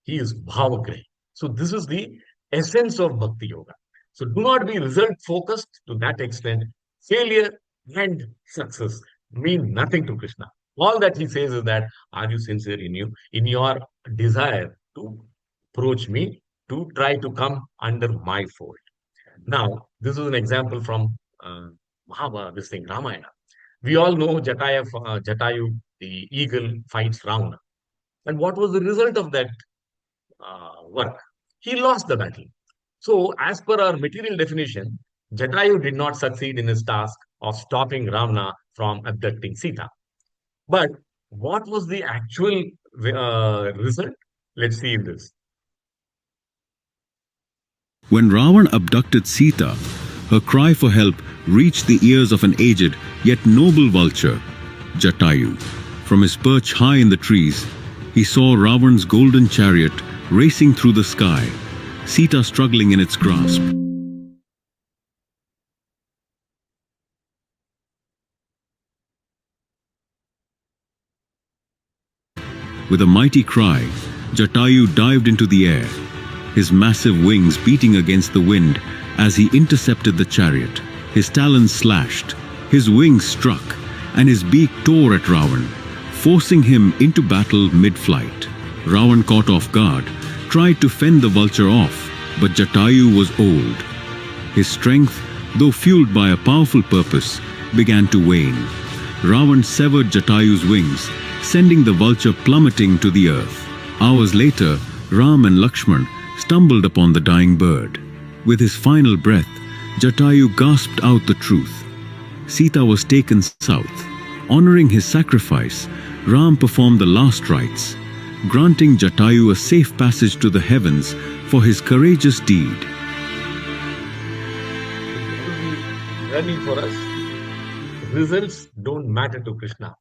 He is bhavagrahi. So this is the essence of bhakti yoga. So do not be result focused to that extent. Failure and success mean nothing to Krishna. All that he says is that are you sincere in your desire to approach me, to try to come under my fold. Now, this is an example from Mahabharata, this thing, Ramayana. We all know Jatayu, the eagle, fights Ravana. And what was the result of that work? He lost the battle. So, as per our material definition, Jatayu did not succeed in his task of stopping Ravana from abducting Sita. But what was the actual result? Let's see in this. When Ravan abducted Sita, her cry for help reached the ears of an aged yet noble vulture, Jatayu. From his perch high in the trees, he saw Ravan's golden chariot racing through the sky, Sita struggling in its grasp. With a mighty cry, Jatayu dived into the air. his massive wings beating against the wind as he intercepted the chariot. His talons slashed, his wings struck, and his beak tore at Ravan, forcing him into battle mid-flight. Ravan, caught off guard, tried to fend the vulture off, but Jatayu was old. His strength, though fueled by a powerful purpose, began to wane. Ravan severed Jatayu's wings, sending the vulture plummeting to the earth. Hours later, Ram and Lakshman stumbled upon the dying bird. With his final breath, Jatayu gasped out the truth. Sita was taken south. Honoring his sacrifice, Ram performed the last rites, granting Jatayu a safe passage to the heavens for his courageous deed. Learning for us, results don't matter to Krishna.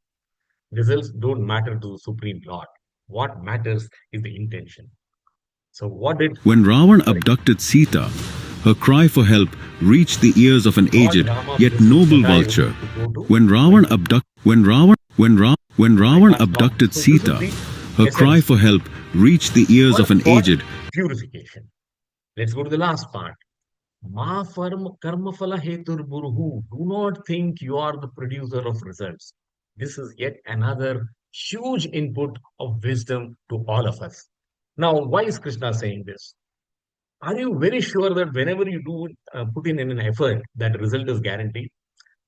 Results don't matter to the Supreme Lord. What matters is the intention. So what did... When Ravan abducted Sita, her cry for help reached the ears of an aged yet noble vulture. When Ravan abducted Sita, her cry for help reached the ears of an aged... Purification. Let's go to the last part. Ma karma phala hetur burhu. Do not think you are the producer of results. This is yet another huge input of wisdom to all of us. Now, why is Krishna saying this? Are you very sure that whenever you do put in an effort, that result is guaranteed?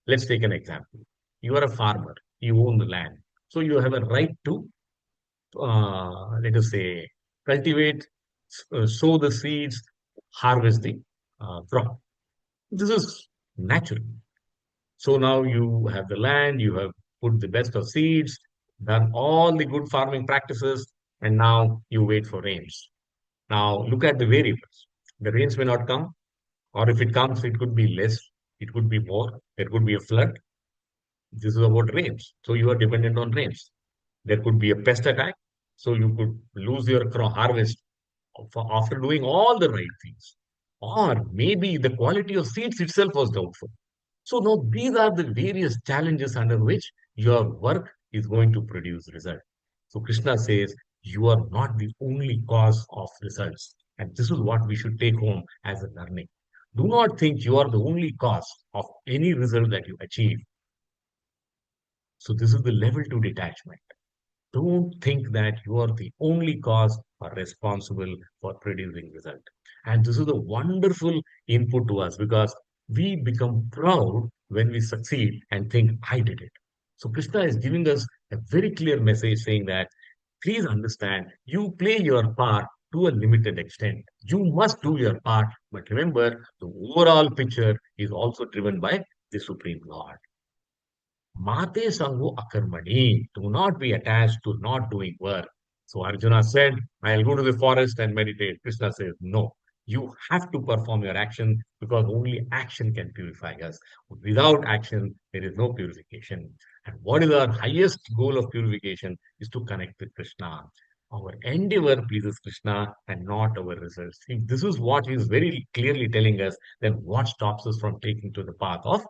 Let's take an example. You are a farmer. You own the land. So you have a right to, let us say, cultivate, sow the seeds, harvest the crop. This is natural. So now you have the land, you have put the best of seeds, done all the good farming practices, and now you wait for rains. Now look at the variables. The rains may not come, or if it comes, it could be less, it could be more, there could be a flood. This is about rains. So you are dependent on rains. There could be a pest attack, so you could lose your harvest after doing all the right things. Or maybe the quality of seeds itself was doubtful. So now these are the various challenges under which your work is going to produce result. So Krishna says, you are not the only cause of results. And this is what we should take home as a learning. Do not think you are the only cause of any result that you achieve. So this is the level 2 detachment. Don't think that you are the only cause or responsible for producing result. And this is a wonderful input to us because we become proud when we succeed and think, I did it. So Krishna is giving us a very clear message saying that, please understand, you play your part to a limited extent. You must do your part, but remember, the overall picture is also driven by the Supreme Lord. Mate sangu akarmani. Do not be attached to not doing work. So Arjuna said, I'll go to the forest and meditate. Krishna says, no. You have to perform your action because only action can purify us. Without action, there is no purification. And what is our highest goal of purification is to connect with Krishna. Our endeavor pleases Krishna and not our results. If this is what he is very clearly telling us, then what stops us from taking to the path of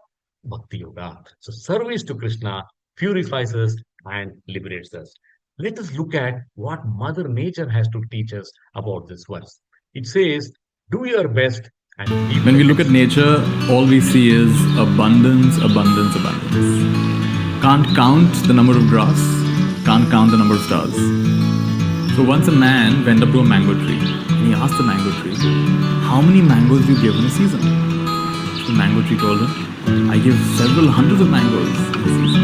Bhakti Yoga? So service to Krishna purifies us and liberates us. Let us look at what Mother Nature has to teach us about this verse. It says, do your best and leave. When we look at nature, all we see is abundance, abundance, abundance. Can't count the number of grass, can't count the number of stars. So once a man went up to a mango tree and he asked the mango tree, how many mangoes do you give in a season? The mango tree told him, I give several hundreds of mangoes in a season.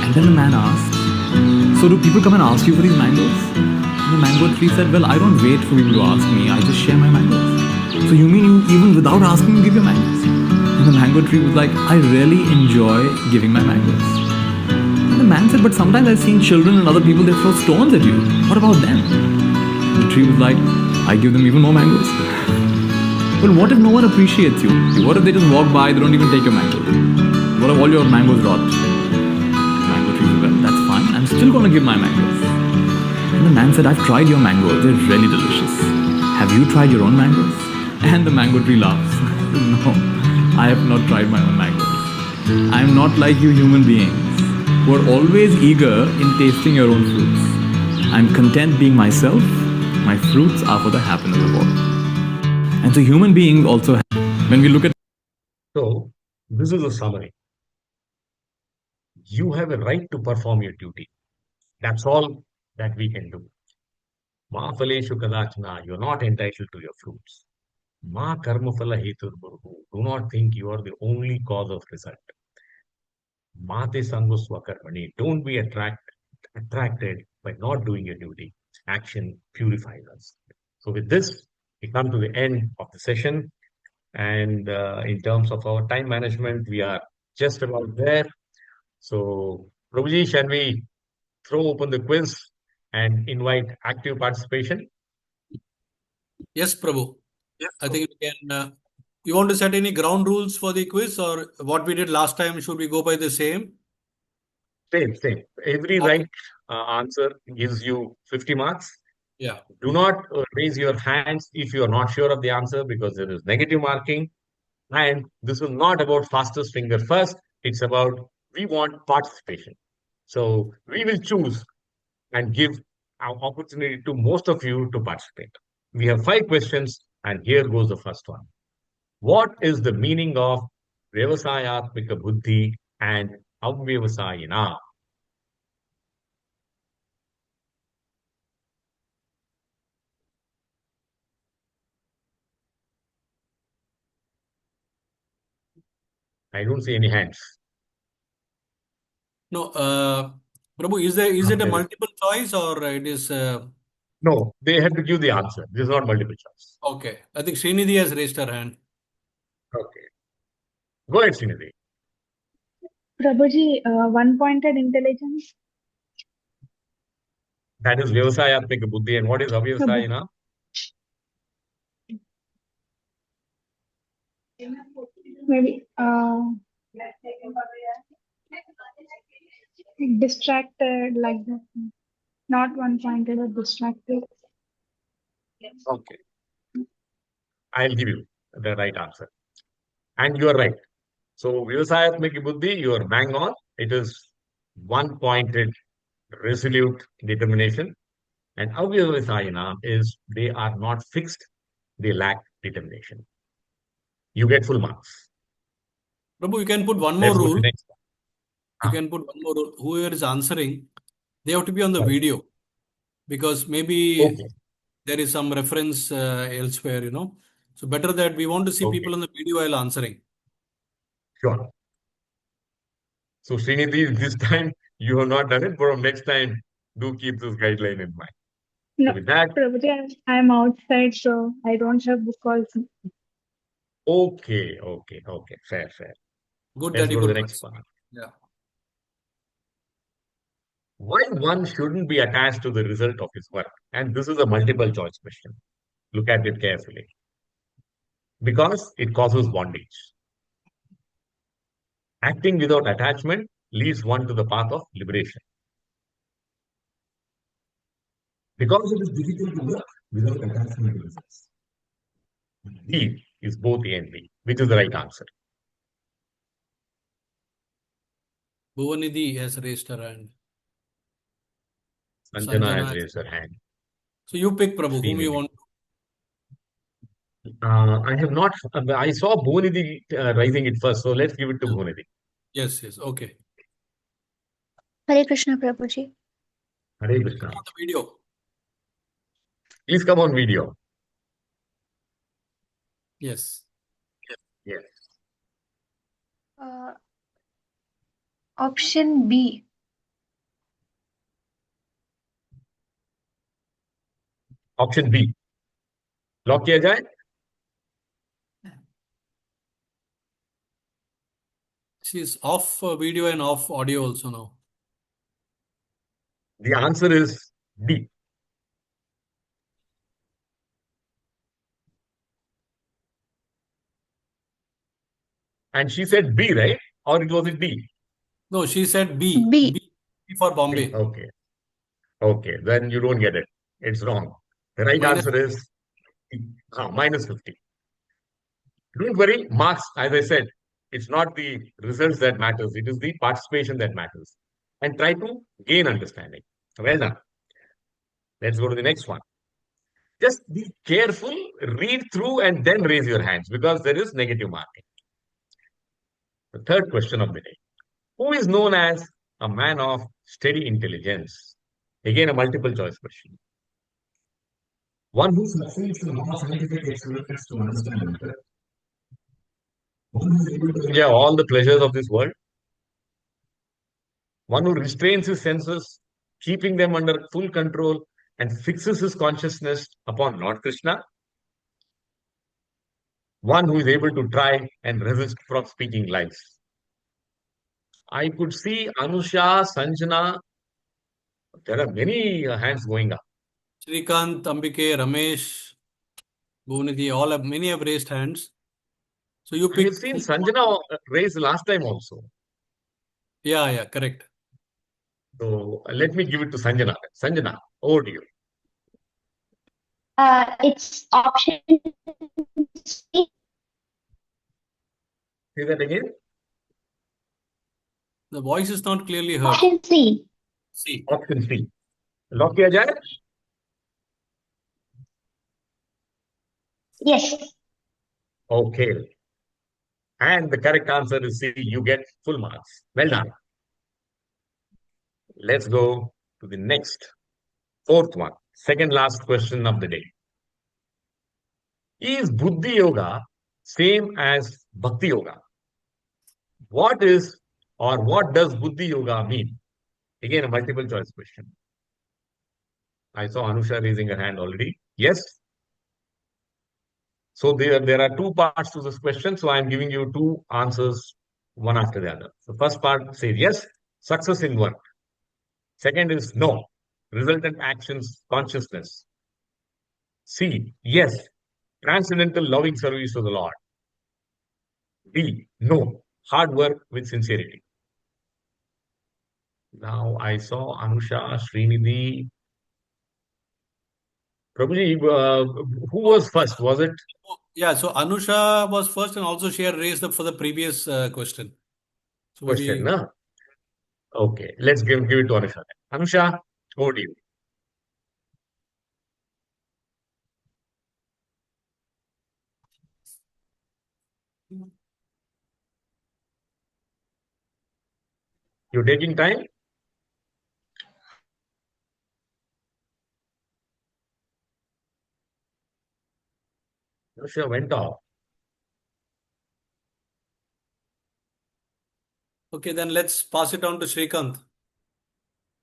And then the man asked, so do people come and ask you for these mangoes? And the mango tree said, well, I don't wait for people to ask me, I just share my mangoes. So you mean you even without asking you give your mangoes? And the mango tree was like, I really enjoy giving my mangoes. And the man said, but sometimes I've seen children and other people, they throw stones at you. What about them? And the tree was like, I give them even more mangoes. Well, what if no one appreciates you? What if they just walk by, they don't even take your mangoes? What if all your mangoes rot? The mango tree said, well, that's fine, I'm still going to give my mangoes. And the man said, I've tried your mangoes, they're really delicious. Have you tried your own mangoes? And the mango tree laughs. No, I have not tried my own mangoes. I am not like you human beings who are always eager in tasting your own fruits. I am content being myself, My fruits are for the happiness of all. And so human beings also, when we look at... So, this is a summary. You have a right to perform your duty. That's all that we can do. Ma phaleshu kadachana, you're not entitled to your fruits. Ma karma phala hetur burhu, do not think you are the only cause of result. Mate sango swakarmani, don't be attracted by not doing your duty. Action purifies us. So with this, we come to the end of the session. And in terms of our time management, we are just about there. So, Prabhuji, shall we throw open the quiz and invite active participation? Yes, Prabhu. I think we can. You want to set any ground rules for the quiz, or what we did last time? Should we go by the same? Same. Every Okay. right answer gives you 50 marks. Yeah. Do not raise your hands if you are not sure of the answer because there is negative marking. And this is not about fastest finger first. It's about we want participation. So we will choose and give our opportunity to most of you to participate. We have 5 questions, and here goes the first one. What is the meaning of Vyasayatmika buddhi and avyavasayina? I don't see any hands. No, Prabhu, is it a multiple choice or it is? No, they have to give the answer. This is not multiple choice. Okay. I think Srinidhi has raised her hand. Okay. Go ahead, Srinidhi. Prabhuji, one-pointed intelligence. That is Vyasayatmika buddhi. And what is avyavasayina? Maybe distracted like that. Not one-pointed or distracted. Okay. I'll give you the right answer. And you are right. So, Vyasayatmika buddhi, you are bang on. It is one-pointed, resolute determination. And avyavasayina is they are not fixed, they lack determination. You get full marks. Prabhu, you can put one more Let's go to rule. the next one. You can put one more rule. Whoever is answering, they have to be on the Right. video because maybe Okay. there is some reference elsewhere, So better that we want to see Okay. people on the video while answering. Sure. So, Srinidhi, this time you have not done it, but next time, do keep this guideline in mind. No, So with that, Prabhuji, I'm outside, so I don't have book also. okay. Fair. Good Let's that you go to the could next answer. one. Yeah. Why one shouldn't be attached to the result of his work? And this is a multiple choice question. Look at it carefully. Because it causes bondage. Acting without attachment leads one to the path of liberation. Because it is difficult to work without attachment to results. D is both A and B, which is the right answer. Bhuvanidhi has raised her hand. Sanjana has Sanjana. raised her hand. So you pick, Prabhu, whom you Srinidhi. want. I have not. I saw Bhuvanidhi raising it first, so let's give it to Bhuvanidhi. Yes. Okay. Hare Krishna, Prabhuji. Hare Krishna. On the video. Please come on video. Yes. Yes. Option B. Option B. Lock किया जाए. She's off video and off audio also now. The answer is D. And she said B, right? Or it was a D? No, she said B. B. B for Bombay. B. Okay. Then you don't get it. It's wrong. The right Minus- answer is minus 50. Don't worry, marks, as I said, it's not the results that matters. It is the participation that matters. And try to gain understanding. Well done. Let's go to the next one. Just be careful, read through, and then raise your hands because there is negative marking. The third question of the day. Who is known as a man of steady intelligence? Again, a multiple choice question. One who succeeds in all scientific experiments to understand matter. One who is able to enjoy all the pleasures of this world. One who restrains his senses, keeping them under full control and fixes his consciousness upon Lord Krishna. One who is able to try and resist from speaking lies. I could see Anusha, Sanjana. There are many hands going up. Shrikant, Ambike, Ramesh, Bhuvnidhi, many have raised hands. So you I have pick. seen Sanjana raise last time also. Yeah, correct. So let me give it to Sanjana. Sanjana, over to you. It's option C. Say that again. The voice is not clearly heard. Option C. C. Option C. Lock किया जाए? Yes. Okay. And the correct answer is C. You get full marks. Well done. Let's go to the next, fourth one. Second last question of the day. Is Buddhi Yoga same as Bhakti Yoga? What is or what does Buddhi Yoga mean? Again, a multiple choice question. I saw Anusha raising her hand already. Yes. So there are two parts to this question. So I'm giving you two answers, one after the other. The first part says yes, success in work. Second is no, resultant actions, consciousness. C, yes, transcendental loving service to the Lord. D, no, hard work with sincerity. Now I saw Anusha, Srinidhi. Prabhuji, who was first? Was it? Yeah, so Anusha was first and also she had raised up for the previous question. So Question, maybe no? Okay, let's give it to Anusha. Anusha, over to you. You're taking time? Anusha went off. okay, then let's pass it on to Shrikant.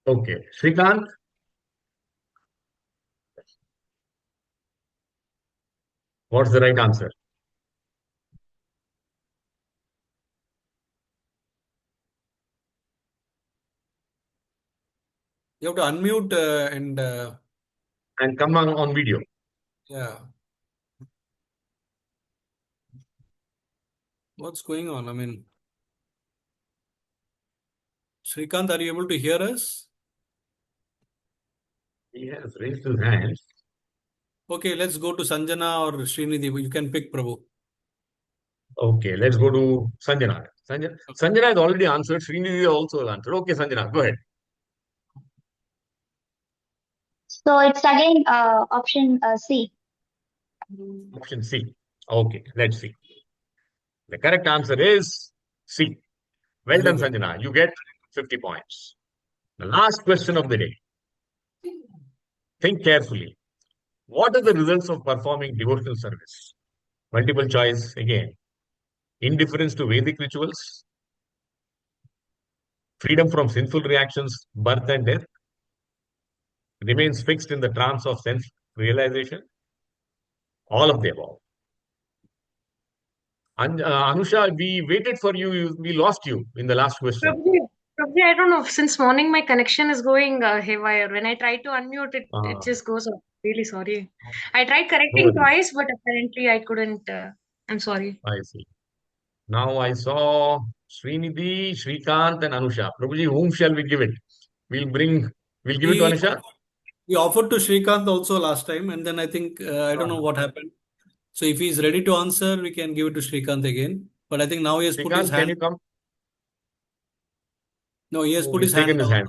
Okay, Srikant, what's the right answer? You have to unmute and And come on video. yeah. What's going on? I mean, Shrikant, are you able to hear us? He has raised his hand. Okay, let's go to Sanjana or Srinidhi. You can pick Prabhu. Okay, let's go to Sanjana. Sanjana has already answered. Srinidhi also answered. Okay, Sanjana, go ahead. So it's again option C. Option C. Okay, let's see. The correct answer is C. Well Very done, good. Sanjana. You get 50 points. The last question of the day. Think carefully. What are the results of performing devotional service? Multiple choice again. Indifference to Vedic rituals, freedom from sinful reactions, birth and death, remains fixed in the trance of sense realization, all of the above. Anusha, we waited for you. We lost you in the last question. Probably, I don't know. Since morning, my connection is going haywire. When I try to unmute it, it Uh, just goes off. Really sorry. I tried no correcting worries. twice, but apparently I couldn't. I'm sorry. I see. Now I saw Srinidhi, Srikant, and Anusha. Prabhuji, whom shall we give it? We'll bring, we'll give it to We Anusha. we offered to Shrikant also last time, and then I think I don't know what happened. So if he's ready to answer, we can give it to Shrikant again. But I think now he has put his Srikant, can hand. you come? No, he has Oh, put he's his hand taken his down. hand.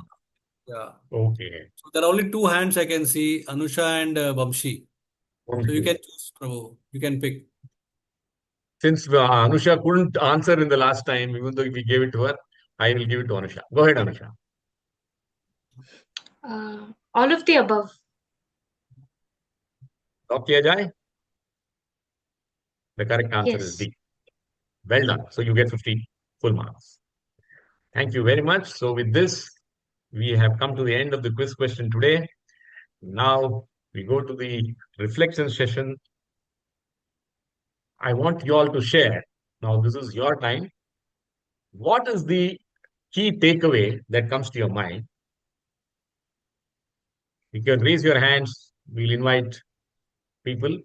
Yeah. Okay. So there are only two hands I can see, Anusha and Vamshi. So you can choose, Prabhu. You can pick. Since Anusha couldn't answer in the last time, even though we gave it to her, I will give it to Anusha. Go ahead, Anusha. All of the above. Lock किया जाए? The correct answer is Yes. D. Well done. So you get 50 full marks. Thank you very much. So with this, we have come to the end of the quiz question today. Now we go to the reflection session. I want you all to share. Now this is your time. What is the key takeaway that comes to your mind? You can raise your hands. We'll invite people.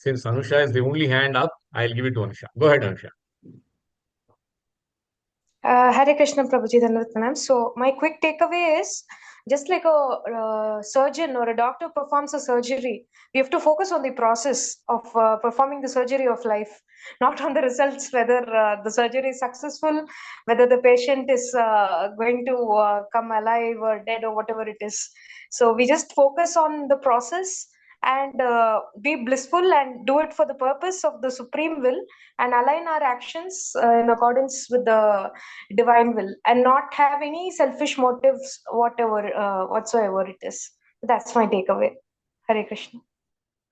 Since Anusha is the only hand up, I'll give it to Anusha. Go ahead, Anusha. Hare Krishna Prabhuji Dandavat Pranam. So my quick takeaway is just like a surgeon or a doctor performs a surgery, we have to focus on the process of performing the surgery of life, not on the results, whether the surgery is successful, whether the patient is going to come alive or dead or whatever it is. So we just focus on the process and be blissful and do it for the purpose of the supreme will and align our actions in accordance with the divine will and not have any selfish motives whatever whatsoever it is. That's my takeaway. Hare Krishna.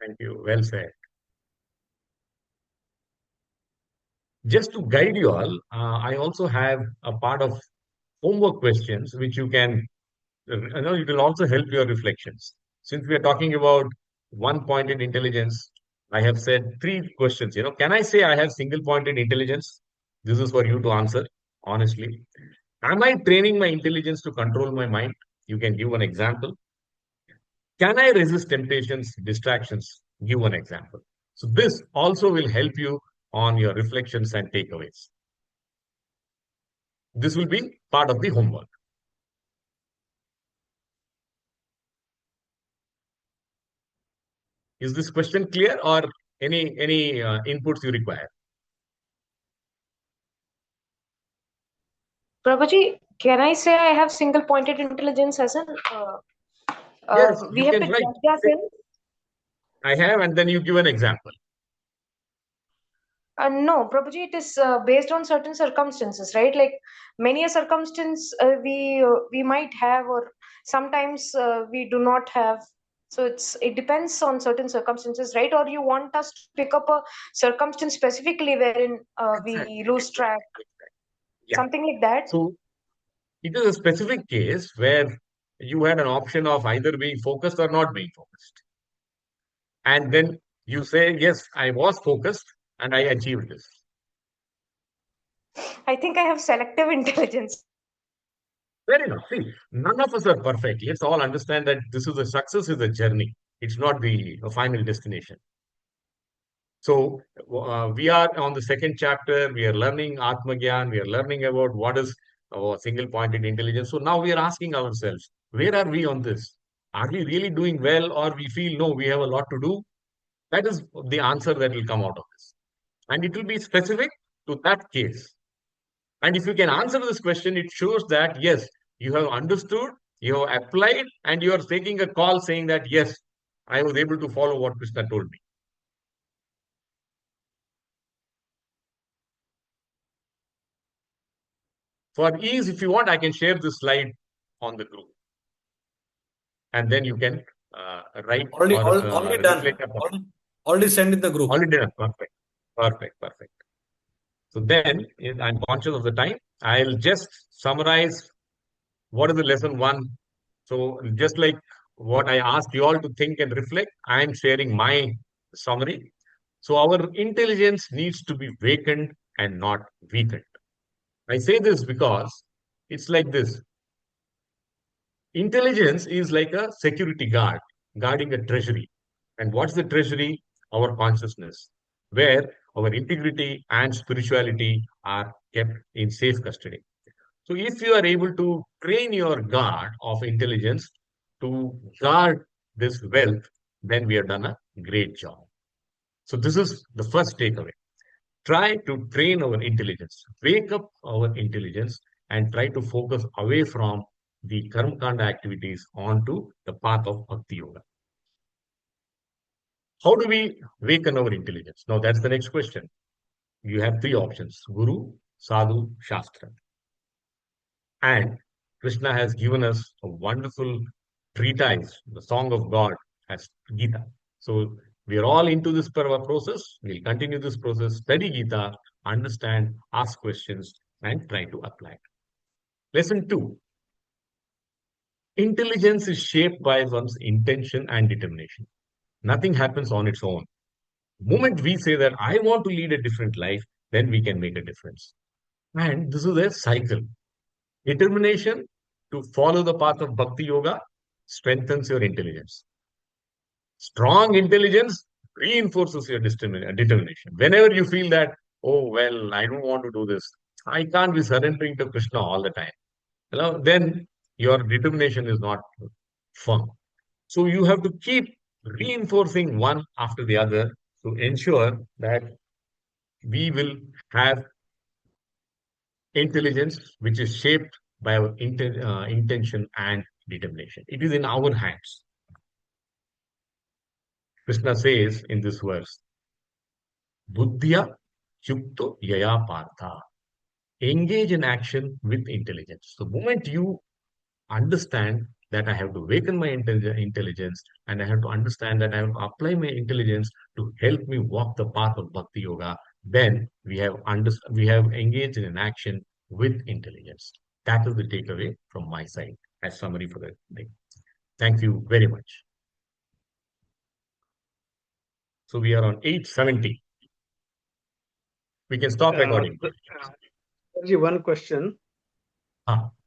Thank you. Well said. Just to guide you all, I also have a part of homework questions which you can, it will also help your reflections. Since we are talking about one-pointed intelligence, I have said three questions. Can I say I have single-pointed intelligence? This is for you to answer honestly. Am I training my intelligence to control my mind? You can give an example. Can I resist temptations, distractions? Give one example. So this also will help you on your reflections and takeaways. This will be part of the homework. Is this question clear or any inputs you require? Prabhuji, can I say I have single pointed intelligence as an Yes, we you have can to write. judge ourselves? I have, and then you give an example. No, Prabhuji, it is based on certain circumstances, right? Like many a circumstance we might have, or sometimes we do not have. So it depends on certain circumstances, right? Or you want us to pick up a circumstance specifically wherein we Exactly. lose track, Yeah. something like that. So it is a specific case where you had an option of either being focused or not being focused. And then you say, yes, I was focused and I achieved this. I think I have selective intelligence. Fair enough. See, none of us are perfect. Let's all understand that this is a success is a journey. It's not the final destination. So we are on the second chapter. We are learning Atmagyan. We are learning about what is single-pointed intelligence. So now we are asking ourselves, where are we on this? Are we really doing well, or we feel no, we have a lot to do? That is the answer that will come out of this, and it will be specific to that case. And if you can answer this question, it shows that yes, you have understood, you have applied, and you are taking a call saying that yes, I was able to follow what Krishna told me. For ease, if you want, I can share this slide on the group, and then you can write Already, or already done. reflect upon. Already sent in the group. Already done. Perfect. Perfect. Perfect. So then, I'm conscious of the time. I'll just summarize what is the lesson one. So just like what I asked you all to think and reflect, I am sharing my summary. So our intelligence needs to be wakened and not weakened. I say this because it's like this. Intelligence is like a security guard guarding a treasury. And what's the treasury? Our consciousness, where our integrity and spirituality are kept in safe custody. So if you are able to train your guard of intelligence, to guard this wealth, then we have done a great job. So this is the first takeaway. Try to train our intelligence, wake up our intelligence, and try to focus away from the karma kanda activities onto the path of bhakti yoga. How do we waken our intelligence? Now that's the next question. You have three options: Guru, Sadhu, Shastra. And Krishna has given us a wonderful treatise, the Song of God, as Gita. So we are all into this process. We'll continue this process, study Gita, understand, ask questions, and try to apply it. Lesson 2. Intelligence is shaped by one's intention and determination. Nothing happens on its own. The moment we say that I want to lead a different life, then we can make a difference. And this is a cycle. Determination to follow the path of bhakti yoga strengthens your intelligence. Strong intelligence reinforces your determination. Whenever you feel that, oh, well, I don't want to do this, I can't be surrendering to Krishna all the time, then your determination is not firm. So you have to keep reinforcing one after the other to ensure that we will have intelligence which is shaped by our intention and determination. It is in our hands. Krishna says in this verse, buddhya, yukto, yaya, partha. Engage in action with intelligence. The moment you understand that I have to awaken my intelligence and I have to understand that I have to apply my intelligence to help me walk the path of bhakti yoga, then we have engaged in an action with intelligence. That is the takeaway from my side as summary for the day. Thank you very much. So we are on 870. We can stop recording. One question.